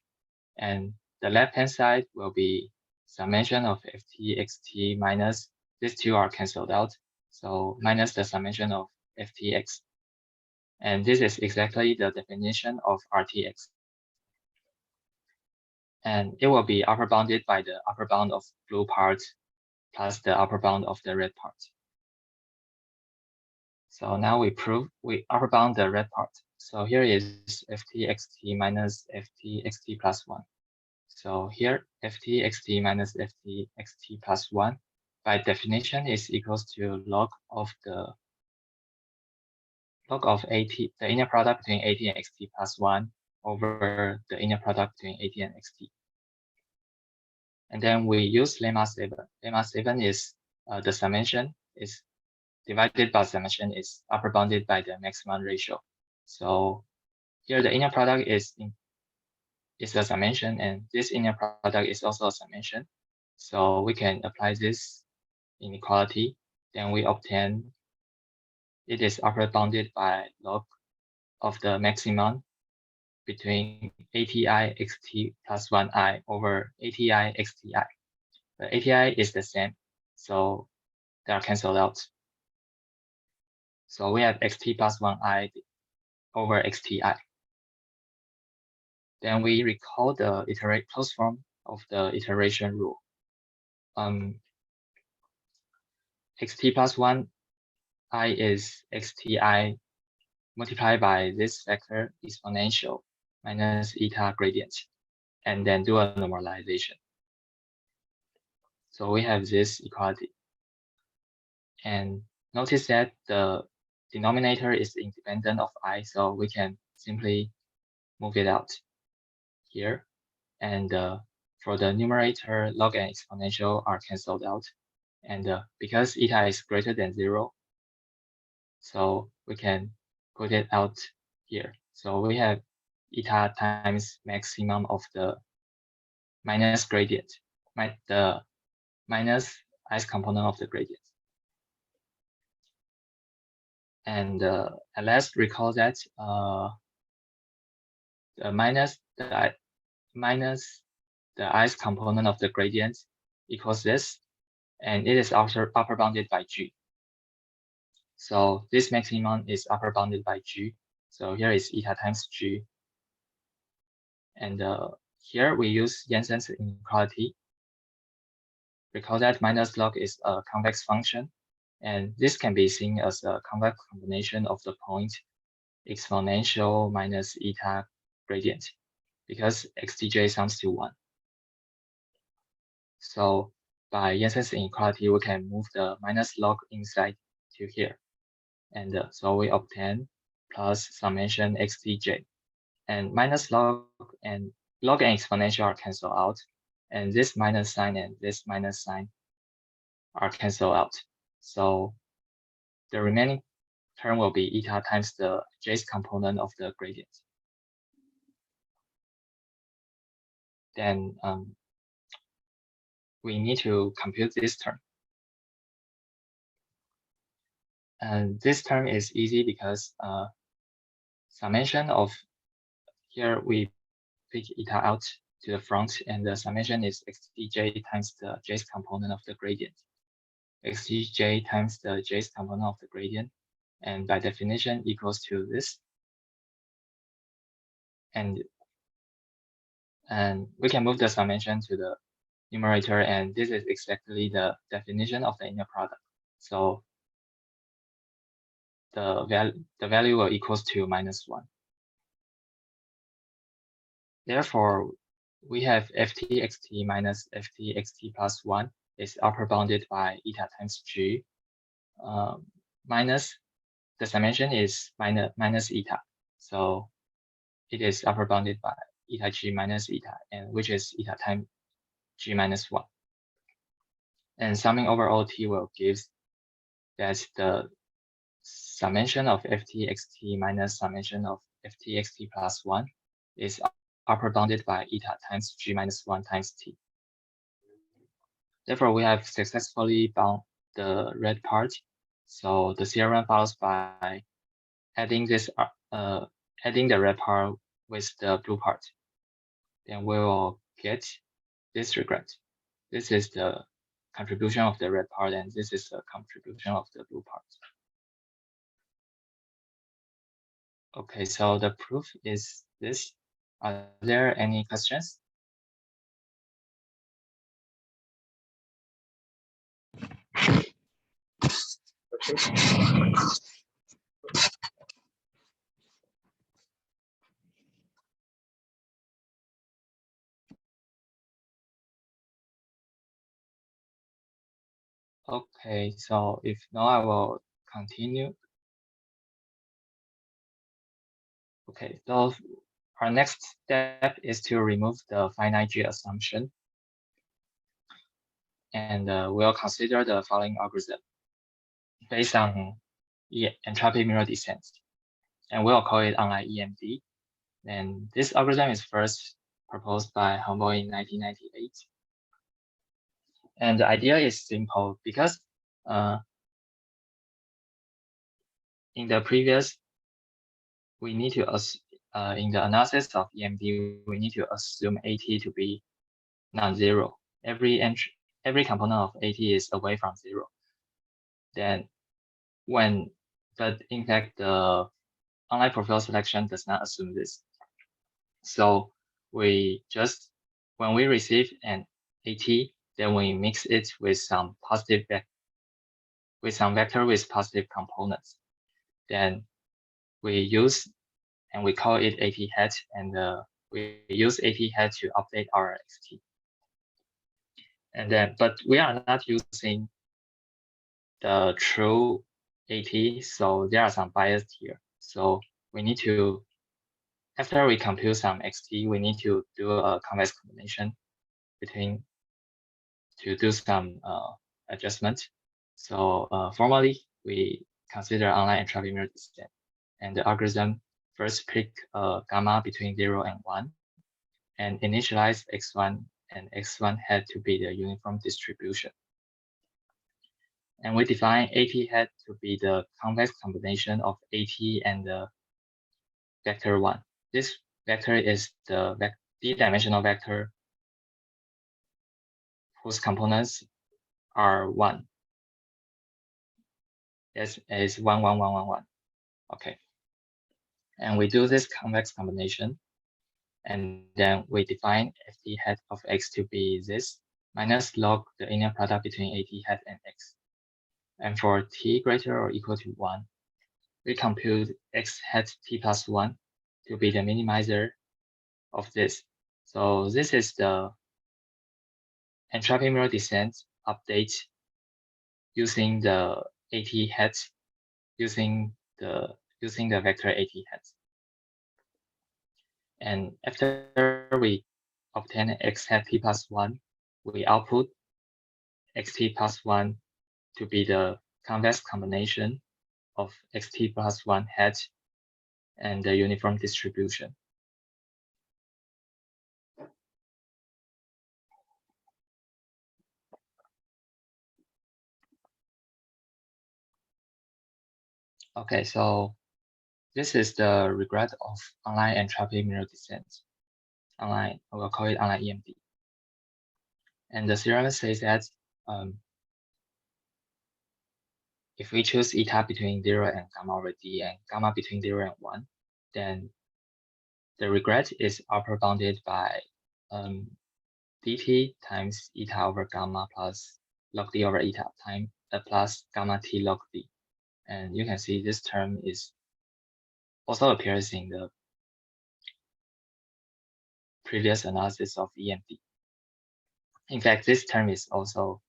A: and the left-hand side will be summation of ft(xt) minus these two are cancelled out, so minus the summation of ftx. And this is exactly the definition of RTX. And it will be upper bounded by the upper bound of blue part plus the upper bound of the red part. So now we upper bound the red part. So here is ft(xt) minus ft(xt) plus 1. So here ft(xt) minus ft(xt) plus 1 by definition is equals to log of AT, the inner product between AT and xt plus 1 over the inner product between AT and xt. And then we use lemma 7. Lemma 7 is the summation is divided by summation is upper bounded by the maximum ratio. So here the inner product is a summation, and this inner product is also a summation. So we can apply this inequality. Then we obtain it is upper bounded by log of the maximum between ATI xt plus 1i over ATI xti. The ATI is the same, so they are cancelled out. So we have xt plus 1i over xti. Then we recall the closed form of the iteration rule. Xt plus 1i is xti multiplied by this factor exponential minus eta gradient, and then do a normalization. So we have this equality. And notice that the denominator is independent of I, so we can simply move it out here. And for the numerator, log and exponential are cancelled out. And because eta is greater than 0, so we can put it out here. So we have eta times maximum of the minus gradient, the minus i's component of the gradient. And let's recall that the minus the i's component of the gradient equals this, and it is also upper bounded by g. So this maximum is upper bounded by g. So here is eta times g. And here we use Jensen's inequality. Recall that minus log is a convex function. And this can be seen as a convex combination of the point exponential minus eta gradient, because xtj sums to 1. So by Jensen's inequality, we can move the minus log inside to here. And so we obtain plus summation xtj. And minus log and exponential are cancelled out. And this minus sign and this minus sign are cancelled out. So the remaining term will be eta times the jth component of the gradient. Then we need to compute this term. And this term is easy because summation of here we pick eta out to the front, and the summation is xtj times the jth component of the gradient. Xtj times the jth component of the gradient, and by definition equals to this. And we can move the summation to the numerator, and this is exactly the definition of the inner product. So the value will equals to -1. Therefore, we have ftxt minus ftxt plus 1 is upper bounded by eta times g, minus the summation is minus eta. So it is upper bounded by eta g minus eta, and which is eta times g minus 1. And summing over all t will give that the summation of ftxt minus summation of ftxt plus 1 is upper bounded by eta times g minus 1 times t. Therefore, we have successfully bound the red part. So the theorem follows by adding this adding the red part with the blue part. Then we will get this regret. This is the contribution of the red part, and this is the contribution of the blue part. Okay, so the proof is this. Are there any questions? Okay, so if not, I will continue. Okay, so our next step is to remove the finite G assumption. And we'll consider the following algorithm based on entropic mirror descent. And we'll call it online EMD. And this algorithm is first proposed by Helmbold in 1998. And the idea is simple because in the previous, we need to in the analysis of EMD, we need to assume AT to be non-zero. Every component of AT is away from 0. Then but in fact, the online profile selection does not assume this. So we just, when we receive an AT, then we mix it with some positive vector with positive components. Then we use, and we call it AT hat, and we use AT hat to update our XT. And then, but we are not using the true AT, so there are some bias here. So we need to, after we compute some XT, we need to do a convex combination to do some adjustment. So formally, we consider online entropic mirror descent, and the algorithm first pick gamma between 0 and 1, and initialize x1 and x1 hat to be the uniform distribution. And we define AT hat to be the convex combination of AT and the vector 1. This vector is the d-dimensional vector whose components are 1. Yes, is 1, 1, 1, 1, 1. Okay. And we do this convex combination. And then we define ft hat of x to be this minus log the inner product between AT hat and x. And for t greater or equal to 1, we compute x hat t plus 1 to be the minimizer of this. So this is the entropy mirror descent update using the AT hat, using the vector AT hat. And after we obtain x hat t plus 1, we output xt plus 1 to be the convex combination of xt plus 1 hat and the uniform distribution. Okay, so this is the regret of online entropy mirror descent. Online, we'll call it online EMD. And the theorem says that if we choose eta between 0 and gamma over d and gamma between 0 and 1, then the regret is upper bounded by dt times eta over gamma plus log d over eta times plus gamma t log d. And you can see this term is also appears in the previous analysis of EMD. In fact, this term is also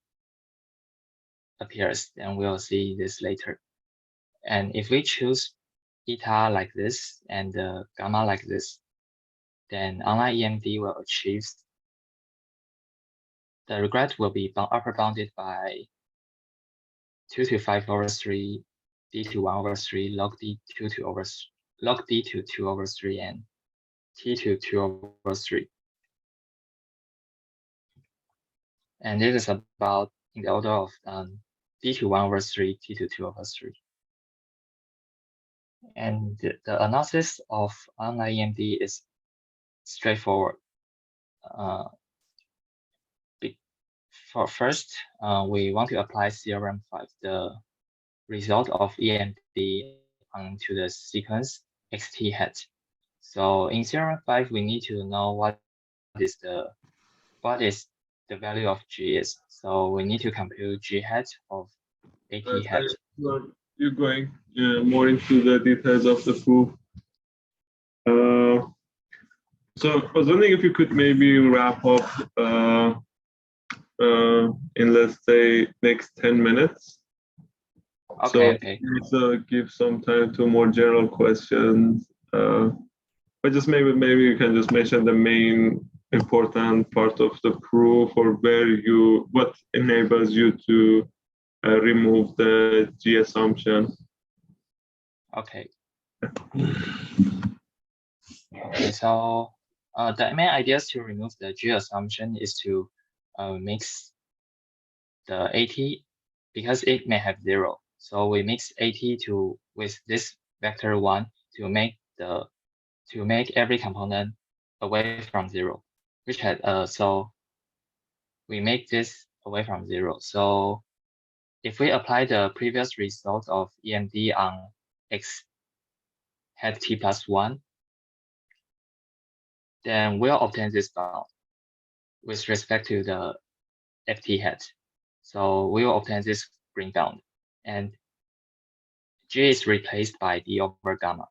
A: appears, and we'll see this later. And if we choose eta like this and gamma like this, then online EMD will achieve the regret will be upper bounded by 2 to 5 over 3, d to 1 over 3, log d to 2 over log d to 2 over 3, and t to 2 over 3. And this is about in the order of d to 1 over 3, t to 2 over 3. And the analysis of online EMD is straightforward. For first, we want to apply theorem 5, the result of EMD onto the sequence xt hat. So in theorem 5, we need to know what is the value of g is. So we need to compute g hat of at hat.
B: You're going more into the details of the proof. So I was wondering if you could maybe wrap up in, let's say, next 10 minutes.
A: Okay.
B: So give some time to more general questions. But just maybe you can just mention the main important part of the proof, or what enables you to remove the G assumption.
A: Okay. Okay, so the main ideas to remove the G assumption is to mix the AT, because it may have 0. So we mix AT with this vector 1 to make every component away from 0, which had so we make this away from 0. So if we apply the previous result of EMD on x hat t plus 1, then we'll obtain this bound with respect to the ft hat. So we will obtain this green bound, and G is replaced by d over gamma.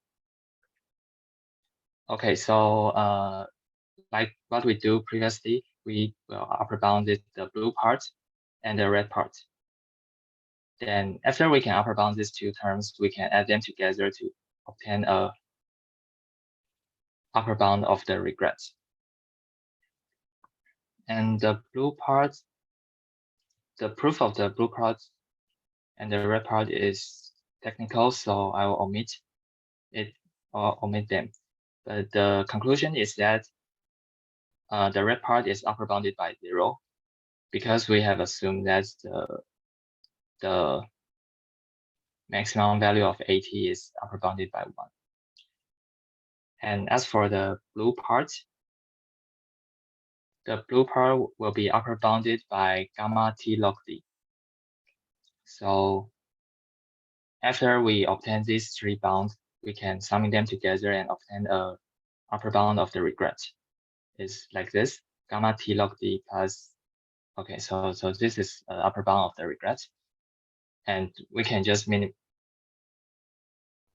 A: Okay, so like what we do previously, we will upper bounded the blue part and the red part. Then after we can upper bound these two terms, we can add them together to obtain a upper bound of the regret. And the blue part, the proof of the blue part and the red part is technical, so I will omit it or omit them. But the conclusion is that the red part is upper bounded by 0, because we have assumed that the maximum value of AT is upper bounded by 1. And as for the blue part will be upper bounded by gamma t log d. So after we obtain these 3 bounds, we can sum them together and obtain a upper bound of the regret. Is like this, gamma t log d plus, okay, so this is upper bound of the regret. and we can just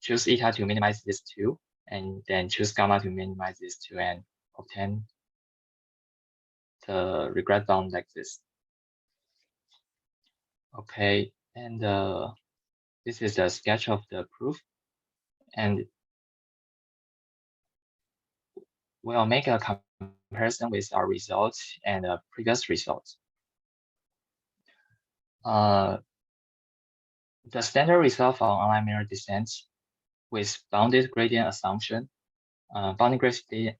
A: choose eta to minimize this two, and then choose gamma to minimize this two, and obtain the regret bound like this. Okay, and this is the sketch of the proof, and we'll make a comparison with our results and previous results. The standard result for online mirror descent with bounded gradient assumption. Bounded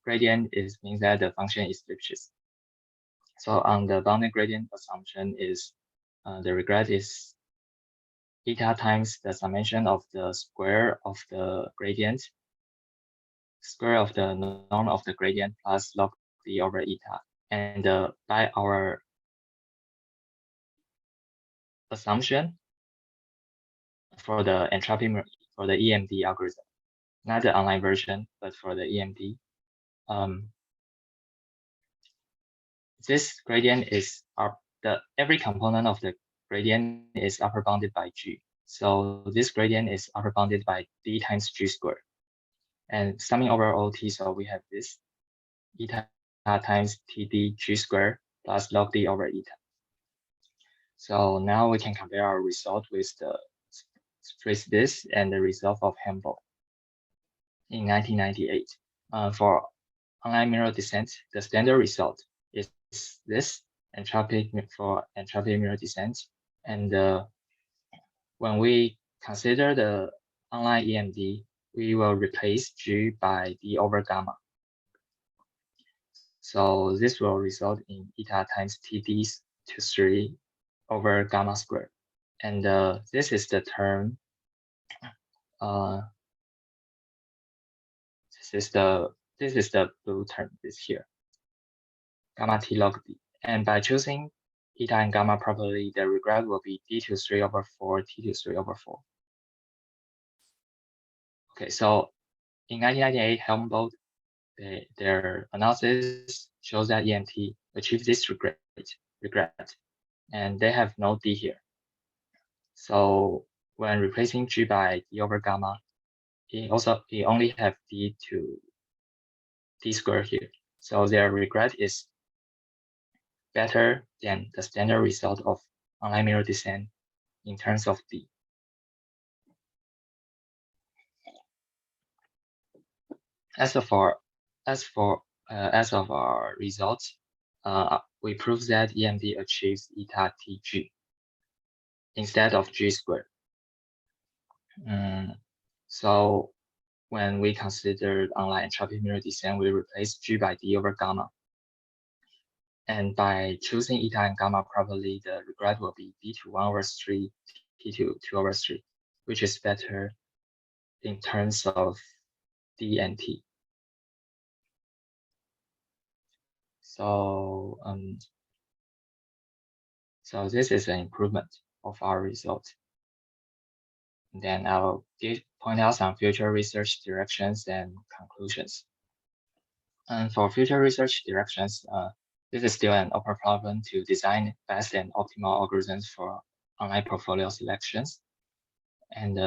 A: gradient means that the function is Lipschitz. So on the bounded gradient assumption is the regret is eta times the summation of the square of the gradient, square of the norm of the gradient plus log d over eta. And by our assumption for the entropy for the EMD algorithm, not the online version, but for the EMD, this gradient is every component of the gradient is upper bounded by G. So this gradient is upper bounded by D times G squared. And summing over all T, so we have this eta times TD G squared plus log D over eta. So now we can compare our result with the split this and the result of Helmbold in 1998. For online mirror descent, the standard result is this Entropic for entropy mirror descent. And when we consider the online EMD, we will replace G by D over gamma. So this will result in eta times TD to 3 over gamma squared. And this is the term, this is the blue term, this here, gamma T log D. And by choosing eta and gamma properly, the regret will be D to 3 over 4, T to 3 over 4. Okay, so in 1998, Helmbold, their analysis shows that EMT achieved this regret, and they have no D here. So when replacing G by D over gamma, it only have D to D squared here. So their regret is better than the standard result of online mirror descent in terms of D. As of our results, we prove that EMD achieves eta TG instead of G squared. So when we consider online entropy mirror descent, we replace G by D over gamma. And by choosing eta and gamma properly, the regret will be D to 1 over 3, T to 2 over 3, which is better in terms of D and T. So, so this is an improvement of our result. And then I'll point out some future research directions and conclusions. And for future research directions, this is still an open problem to design best and optimal algorithms for online portfolio selections. And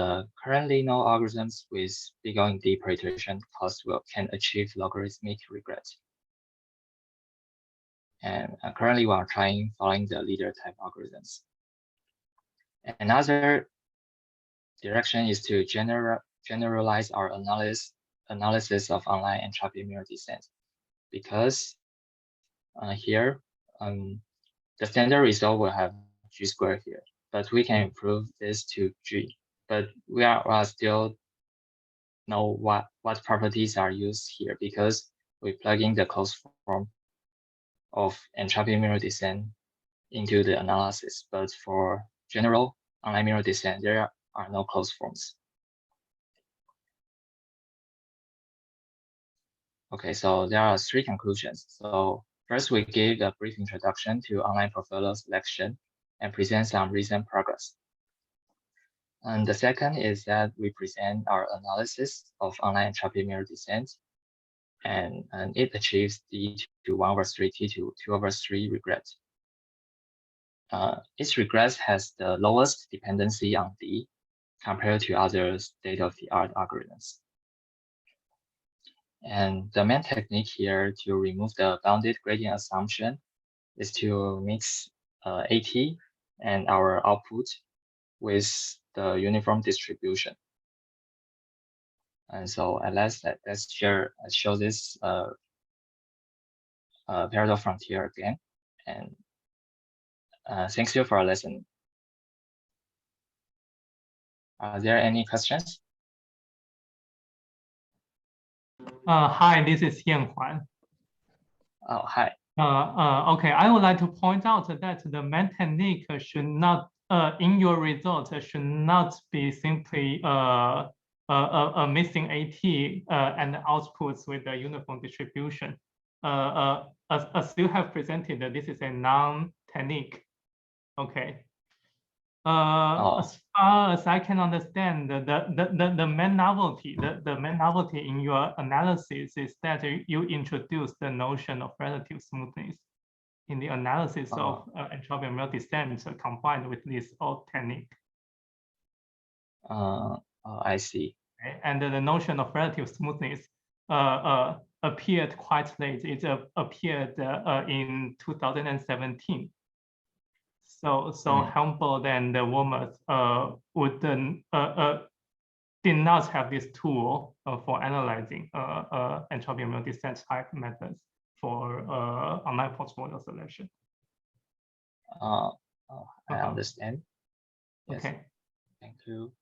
A: currently, no algorithms with big O in D per iteration cost can achieve logarithmic regret. And currently, we are following the leader type algorithms. Another direction is to generalize our analysis of online entropy mirror descent, because here the standard result will have G squared here, but we can improve this to G. But we are still know what properties are used here, because we plug in the closed form of entropy mirror descent into the analysis. But for general online mirror descent, there are no closed forms. Okay, so there are 3 conclusions. So first, we gave a brief introduction to online portfolio selection and present some recent progress. And the second is that we present our analysis of online entropy mirror descent, and it achieves D to 1 over 3, T to 2 over 3 regret. each regret has the lowest dependency on D compared to other state-of-the-art algorithms. And the main technique here to remove the bounded gradient assumption is to mix AT and our output with the uniform distribution. And so let's show this parallel frontier again. And thanks you for listening. Are there any questions?
E: Hi, this is Yan Huan.
A: Oh, hi.
E: Okay, I would like to point out that the main technique should not, in your result, should not be simply missing AT and outputs with a uniform distribution. As you have presented, this is a non-technique. Okay. As far as I can understand, the main novelty, the main novelty in your analysis is that you introduce the notion of relative smoothness in the analysis of entropy of descent combined with this old technique.
A: I see.
E: Okay. And the notion of relative smoothness appeared quite late. It appeared in 2017. So Helmbold and the lemmas did not have this tool for analyzing entropy of descent type methods for online portfolio selection.
A: I understand. Yes.
E: Okay.
A: Thank you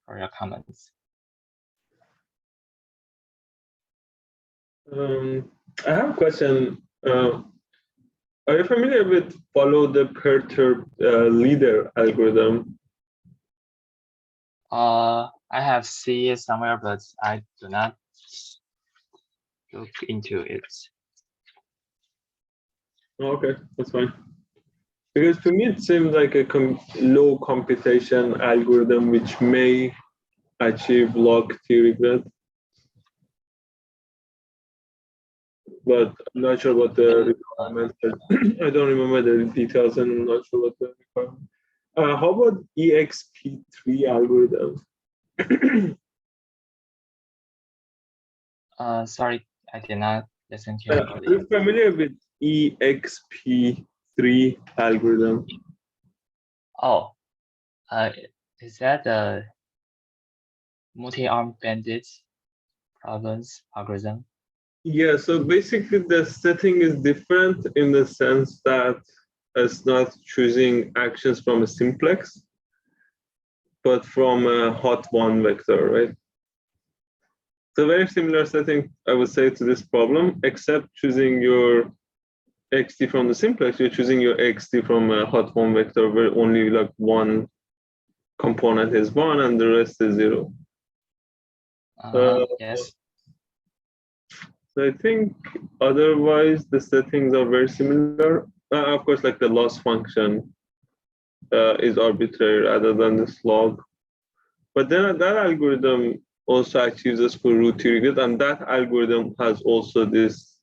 A: for your comments.
B: I have a question. Are you familiar with follow the perturb leader algorithm?
A: I have seen it somewhere, but I do not look into it.
B: Okay, that's fine. Because to me, it seems like a low computation algorithm which may achieve log theory regret. But I'm not sure what the requirements are. I don't remember the details and I'm not sure what the requirements. How about EXP3 algorithm?
A: Sorry, I did not listen to you.
B: Are you familiar with EXP3 algorithm?
A: Oh, is that the multi-arm bandit problems algorithm?
B: Yeah, so basically the setting is different in the sense that it's not choosing actions from a simplex, but from a hot one vector, right? So very similar setting, I would say, to this problem, except choosing your xt from the simplex, you're choosing your xt from a hot one vector where only like one component is one and the rest is zero.
A: Yes.
B: So I think otherwise the settings are very similar. Of course, like the loss function is arbitrary rather than this log. But then that algorithm also achieves us for root theory good, and that algorithm has also this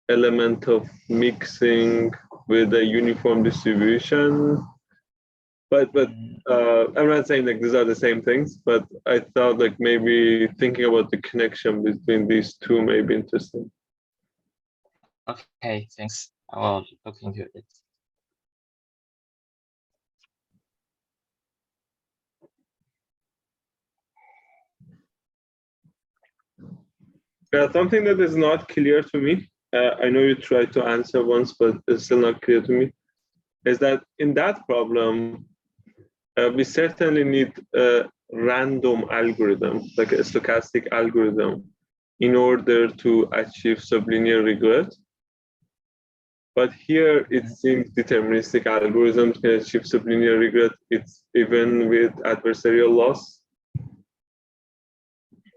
B: element of mixing with a uniform distribution. But I'm not saying like these are the same things, but I thought like maybe thinking about the connection between these two may be interesting.
A: Okay, thanks. I will look into it.
B: Something that is not clear to me, I know you tried to answer once, but it's still not clear to me, is that in that problem, we certainly need a random algorithm, like a stochastic algorithm, in order to achieve sublinear regret. But here it seems deterministic algorithms can achieve sublinear regret. It's even with adversarial loss.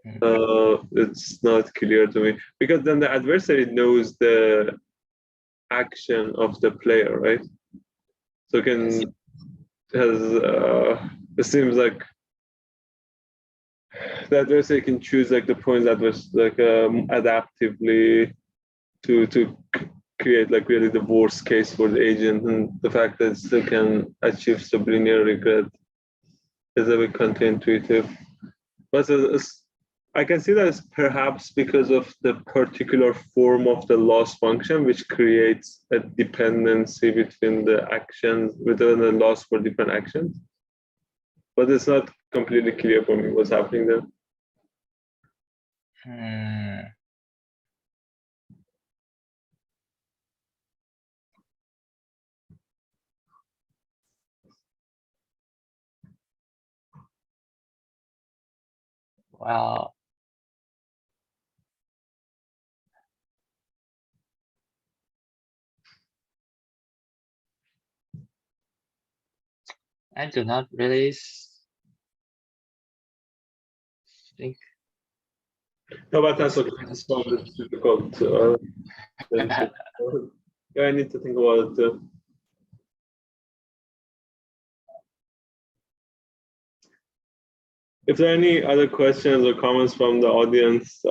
B: It's not clear to me because then the adversary knows the action of the player, right? So it seems like the adversary can choose like the points that was like adaptively to create like really the worst case for the agent, and the fact that it still can achieve sublinear regret is a bit counterintuitive. But I can see that it's perhaps because of the particular form of the loss function, which creates a dependency between the actions, within the loss for different actions. But it's not completely clear for me what's happening there.
A: Well, I do not really think.
B: No, but that's okay. It's difficult. Yeah, I need to think about it too. If there are any other questions or comments from the audience,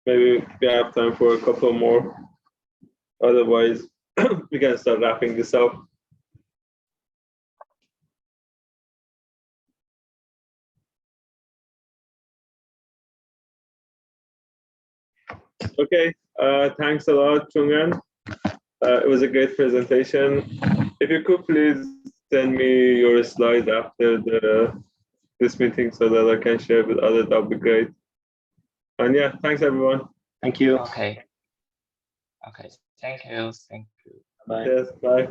B: maybe we have time for a couple more. Otherwise, we can start wrapping this up. Okay, thanks a lot, Chung'an. It was a great presentation. If you could please send me your slides after this meeting so that I can share with others, that would be great. And yeah, thanks everyone.
C: Thank you.
A: Okay. Thank you.
C: Bye.
B: Yes, bye.